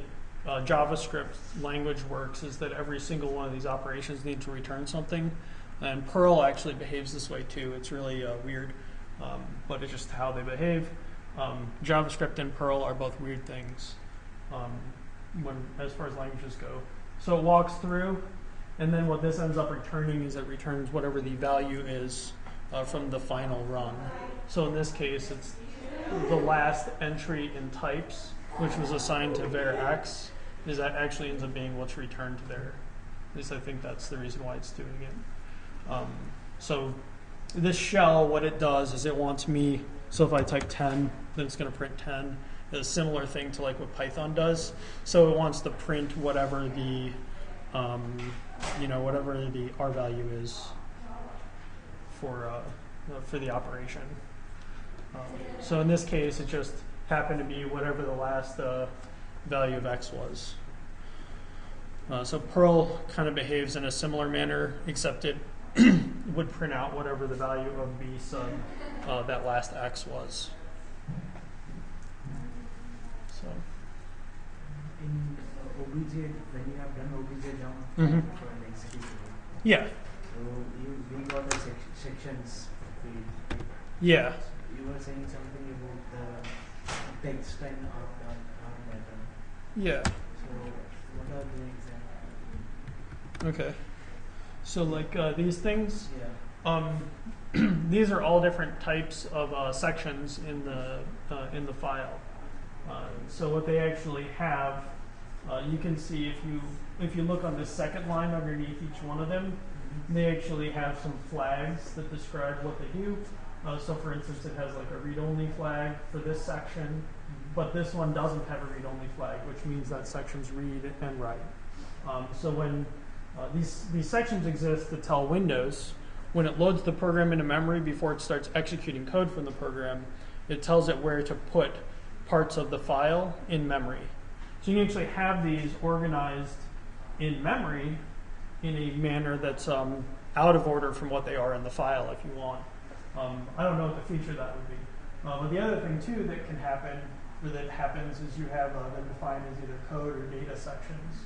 JavaScript language works is that every single one of these operations need to return something. And Perl actually behaves this way too. It's really weird, but it's just how they behave. JavaScript and Perl are both weird things as far as languages go. So it walks through, and then what this ends up returning is it returns whatever the value is from the final run. So in this case, it's the last entry in types, which was assigned to var x, is that actually ends up being what's returned there. At least I think that's the reason why it's doing it. So this shell, what it does is it wants me, so if I type 10, then it's going to print 10. It's a similar thing to like what Python does. So it wants to print whatever the, whatever the R value is for the operation. So in this case, it just happened to be whatever the last value of x was. So Perl kind of behaves in a similar manner, except it would print out whatever the value of b sub that last x was. So in OBJ, when you have done OBJ jump for an execution, yeah. So we got the sections field. Right? Yeah. So you were saying something about the text and our data. Yeah. So what are the examples? Okay. So like these things, Yeah. these are all different types of sections in the file. So what they actually have, you can see if you look on this second line underneath each one of them, they actually have some flags that describe what they do. So for instance, it has like a read-only flag for this section, but this one doesn't have a read-only flag, which means that section's read and write. So when these sections exist to tell Windows, when it loads the program into memory before it starts executing code from the program, it tells it where to put parts of the file in memory. So you can actually have these organized in memory in a manner that's out of order from what they are in the file if you want. I don't know what the feature that would be. But the other thing too that can happen, or that happens, is you have them defined as either code or data sections.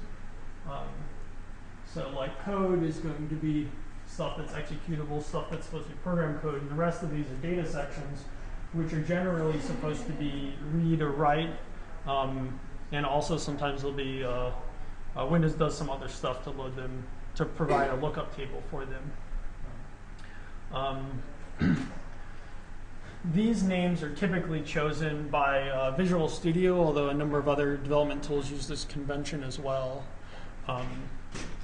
So like code is going to be stuff that's executable, stuff that's supposed to be program code, and the rest of these are data sections, which are generally supposed to be read or write, and also sometimes they'll be, Windows does some other stuff to load them, to provide a lookup table for them. These names are typically chosen by Visual Studio, although a number of other development tools use this convention as well.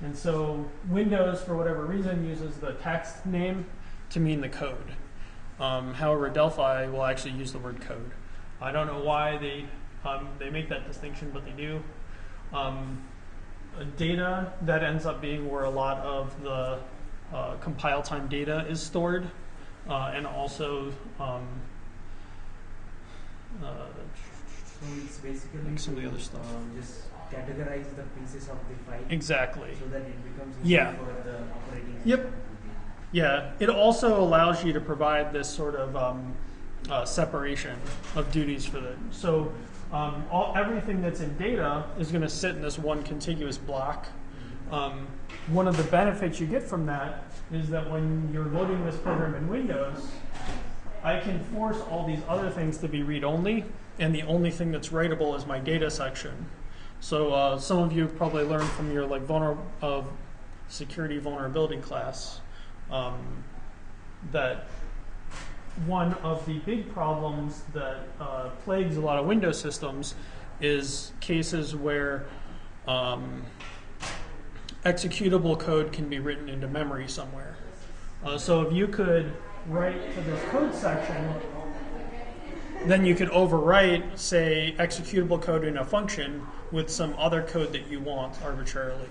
And so Windows, for whatever reason, uses the text name to mean the code. However, Delphi will actually use the word code. I don't know why they make that distinction, but they do. Data, that ends up being where a lot of the compile time data is stored, and also So it's basically some of the other stuff. Just categorize the pieces of the file. Exactly. So that it becomes easy for the operating system. Yep. Yeah. It also allows you to provide this sort of separation of duties for them. So everything that's in data is going to sit in this one contiguous block. One of the benefits you get from that is that when you're loading this program in Windows, I can force all these other things to be read-only, and the only thing that's writable is my data section. So some of you probably learned from your like security vulnerability class that one of the big problems that plagues a lot of Windows systems is cases where executable code can be written into memory somewhere. So if you could write to this code section, then you could overwrite, say, executable code in a function with some other code that you want arbitrarily.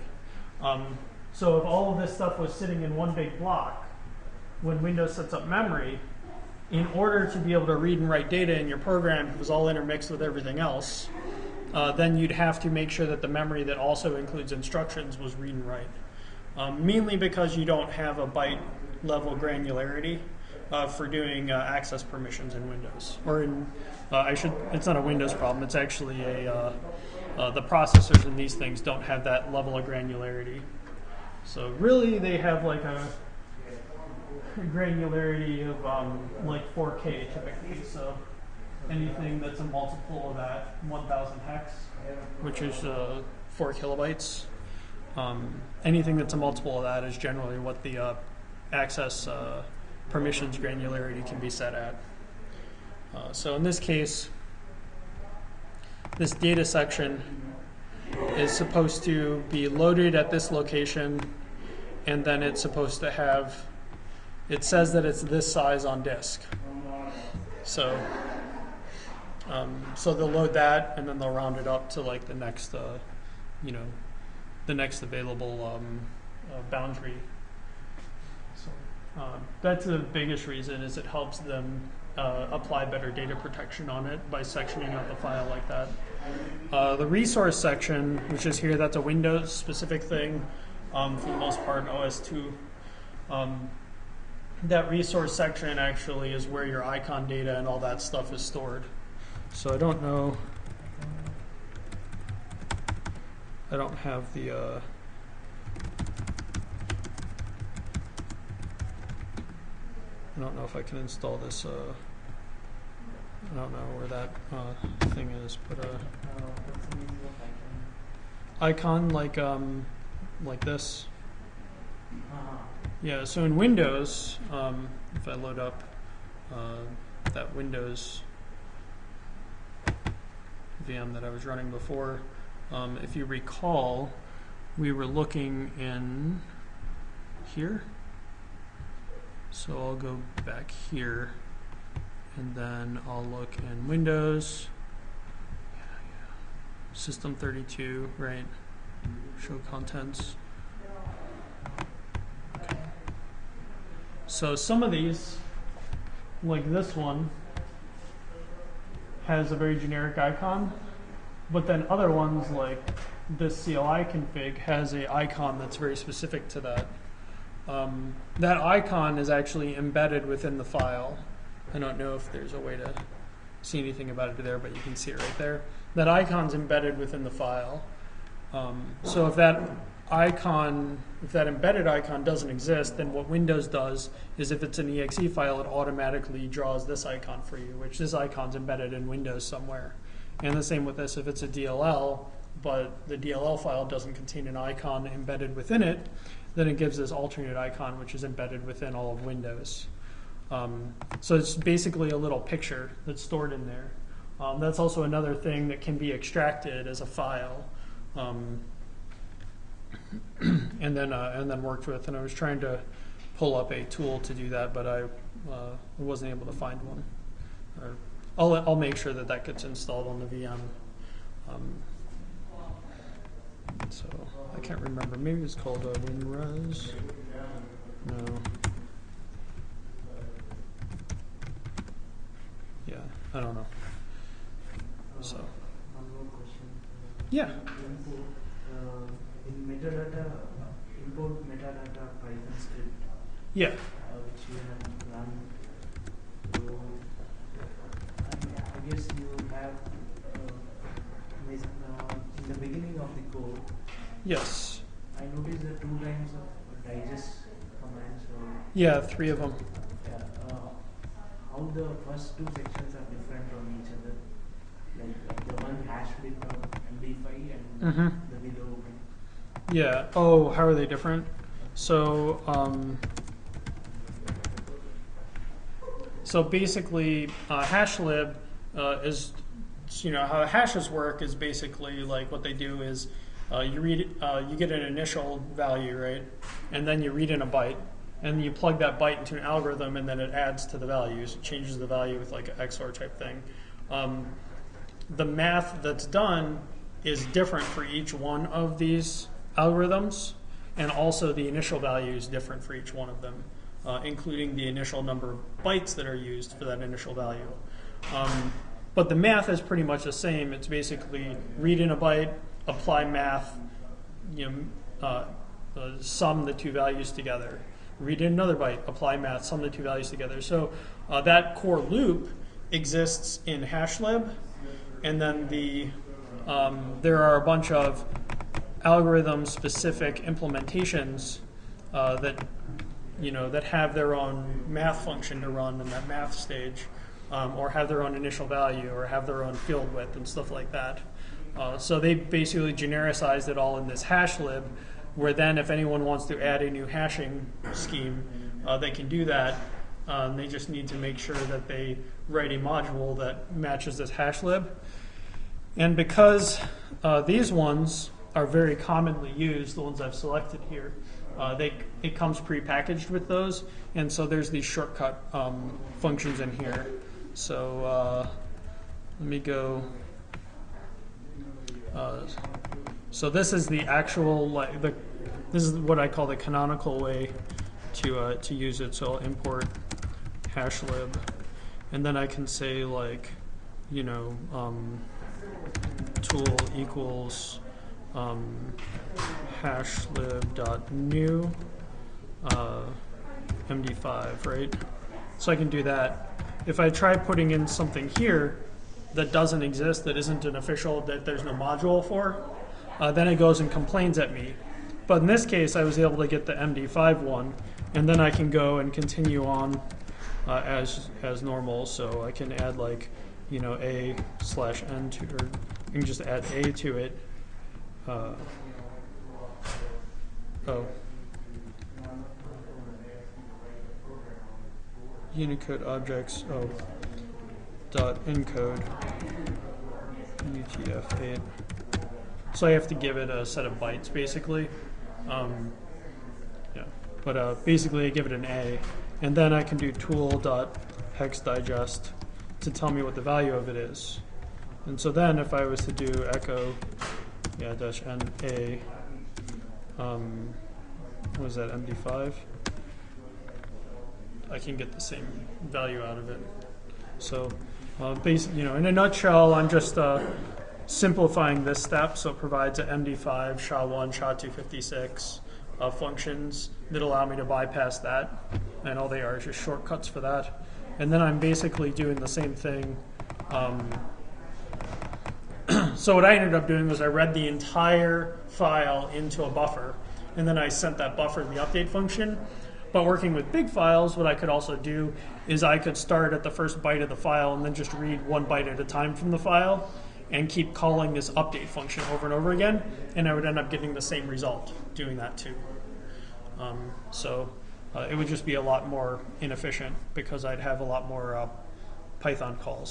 So if all of this stuff was sitting in one big block, when Windows sets up memory, in order to be able to read and write data in your program, it was all intermixed with everything else, then you'd have to make sure that the memory that also includes instructions was read and write. Mainly because you don't have a byte level granularity for doing access permissions in Windows. Or in, it's not a Windows problem, it's actually the processors in these things don't have that level of granularity. So really they have like a granularity of like 4K typically. So anything that's a multiple of that 1000 hex, which is 4 kilobytes, anything that's a multiple of that is generally what the access permissions granularity can be set at. So in this case, this data section is supposed to be loaded at this location, and then it's supposed to have, it says that it's this size on disk. So so they'll load that, and then they'll round it up to like the next, the next available boundary. So that's the biggest reason, is it helps them apply better data protection on it by sectioning out the file like that. The resource section, which is here, that's a Windows specific thing for the most part in OS2. That resource section actually is where your icon data and all that stuff is stored. So I don't know, I don't have the I don't know if I can install this, I don't know where that thing is, but What's the meaning of icon like this. icon? Yeah, so in Windows, if I load up that Windows VM that I was running before, if you recall, we were looking in here. So I'll go back here, and then I'll look in Windows, System 32, right? Show contents. Okay. So some of these, like this one, has a very generic icon, but then other ones like this CLI config has an icon that's very specific to that. That icon is actually embedded within the file. I don't know if there's a way to see anything about it there, but you can see it right there. That icon's embedded within the file. So if that icon, if that embedded icon doesn't exist, then what Windows does is if it's an EXE file, it automatically draws this icon for you, which this icon's embedded in Windows somewhere. And the same with this, if it's a DLL, but the DLL file doesn't contain an icon embedded within it, then it gives this alternate icon, which is embedded within all of Windows. So it's basically a little picture that's stored in there. That's also another thing that can be extracted as a file, and then worked with. And I was trying to pull up a tool to do that, but I wasn't able to find one. I'll make sure that that gets installed on the VM. So I can't remember. Maybe it's called WinRes. No. Yeah, I don't know. So. One more question. Yeah. In metadata, import metadata Python script. Yeah. Which you have run. So, I guess you have in the beginning of the code. Yes. I noticed that 2 times of digest commands. Yeah, 3 of them. Yeah, how the first 2 sections are different from each other. Like the one hashlib MD5 and the below one. Yeah. Oh, how are they different? So, So basically, hashlib is, how hashes work is basically like what they do is you get an initial value, right? And then you read in a byte, and you plug that byte into an algorithm, and then it adds to the values. It changes the value with like an XOR type thing. The math that's done is different for each one of these algorithms, and also the initial value is different for each one of them, including the initial number of bytes that are used for that initial value. But the math is pretty much the same. It's basically read in a byte, apply math, sum the two values together. Read in another byte, apply math, sum the two values together. So that core loop exists in hashlib, and then there are a bunch of algorithm-specific implementations that have their own math function to run in that math stage, or have their own initial value, or have their own field width and stuff like that. So they basically genericized it all in this hashlib, where then if anyone wants to add a new hashing scheme, they can do that. They just need to make sure that they write a module that matches this hashlib. And because these ones are very commonly used, the ones I've selected here, it comes pre-packaged with those, and so there's these shortcut functions in here. So let me go. So this is the actual this is what I call the canonical way to use it. So I'll import hashlib, and then I can say tool equals hashlib.new MD5, right? So I can do that. If I try putting in something here that doesn't exist, that isn't an official, that there's no module for, then it goes and complains at me. But in this case, I was able to get the MD5 one, and then I can go and continue on as normal. So I can add a/n to, or you can just add a to it. Unicode objects dot encode UTF-8. So I have to give it a set of bytes basically. Basically I give it an A, and then I can do tool.hexdigest to tell me what the value of it is. And so then if I was to do echo -na, what is that, MD5? I can get the same value out of it. So in a nutshell, I'm just simplifying this step. So it provides an MD5, SHA-1, SHA-256 functions that allow me to bypass that. And all they are is just shortcuts for that. And then I'm basically doing the same thing. So what I ended up doing was I read the entire file into a buffer, and then I sent that buffer to the update function. But working with big files, what I could also do is I could start at the first byte of the file and then just read one byte at a time from the file and keep calling this update function over and over again, and I would end up getting the same result doing that too. It would just be a lot more inefficient because I'd have a lot more Python calls.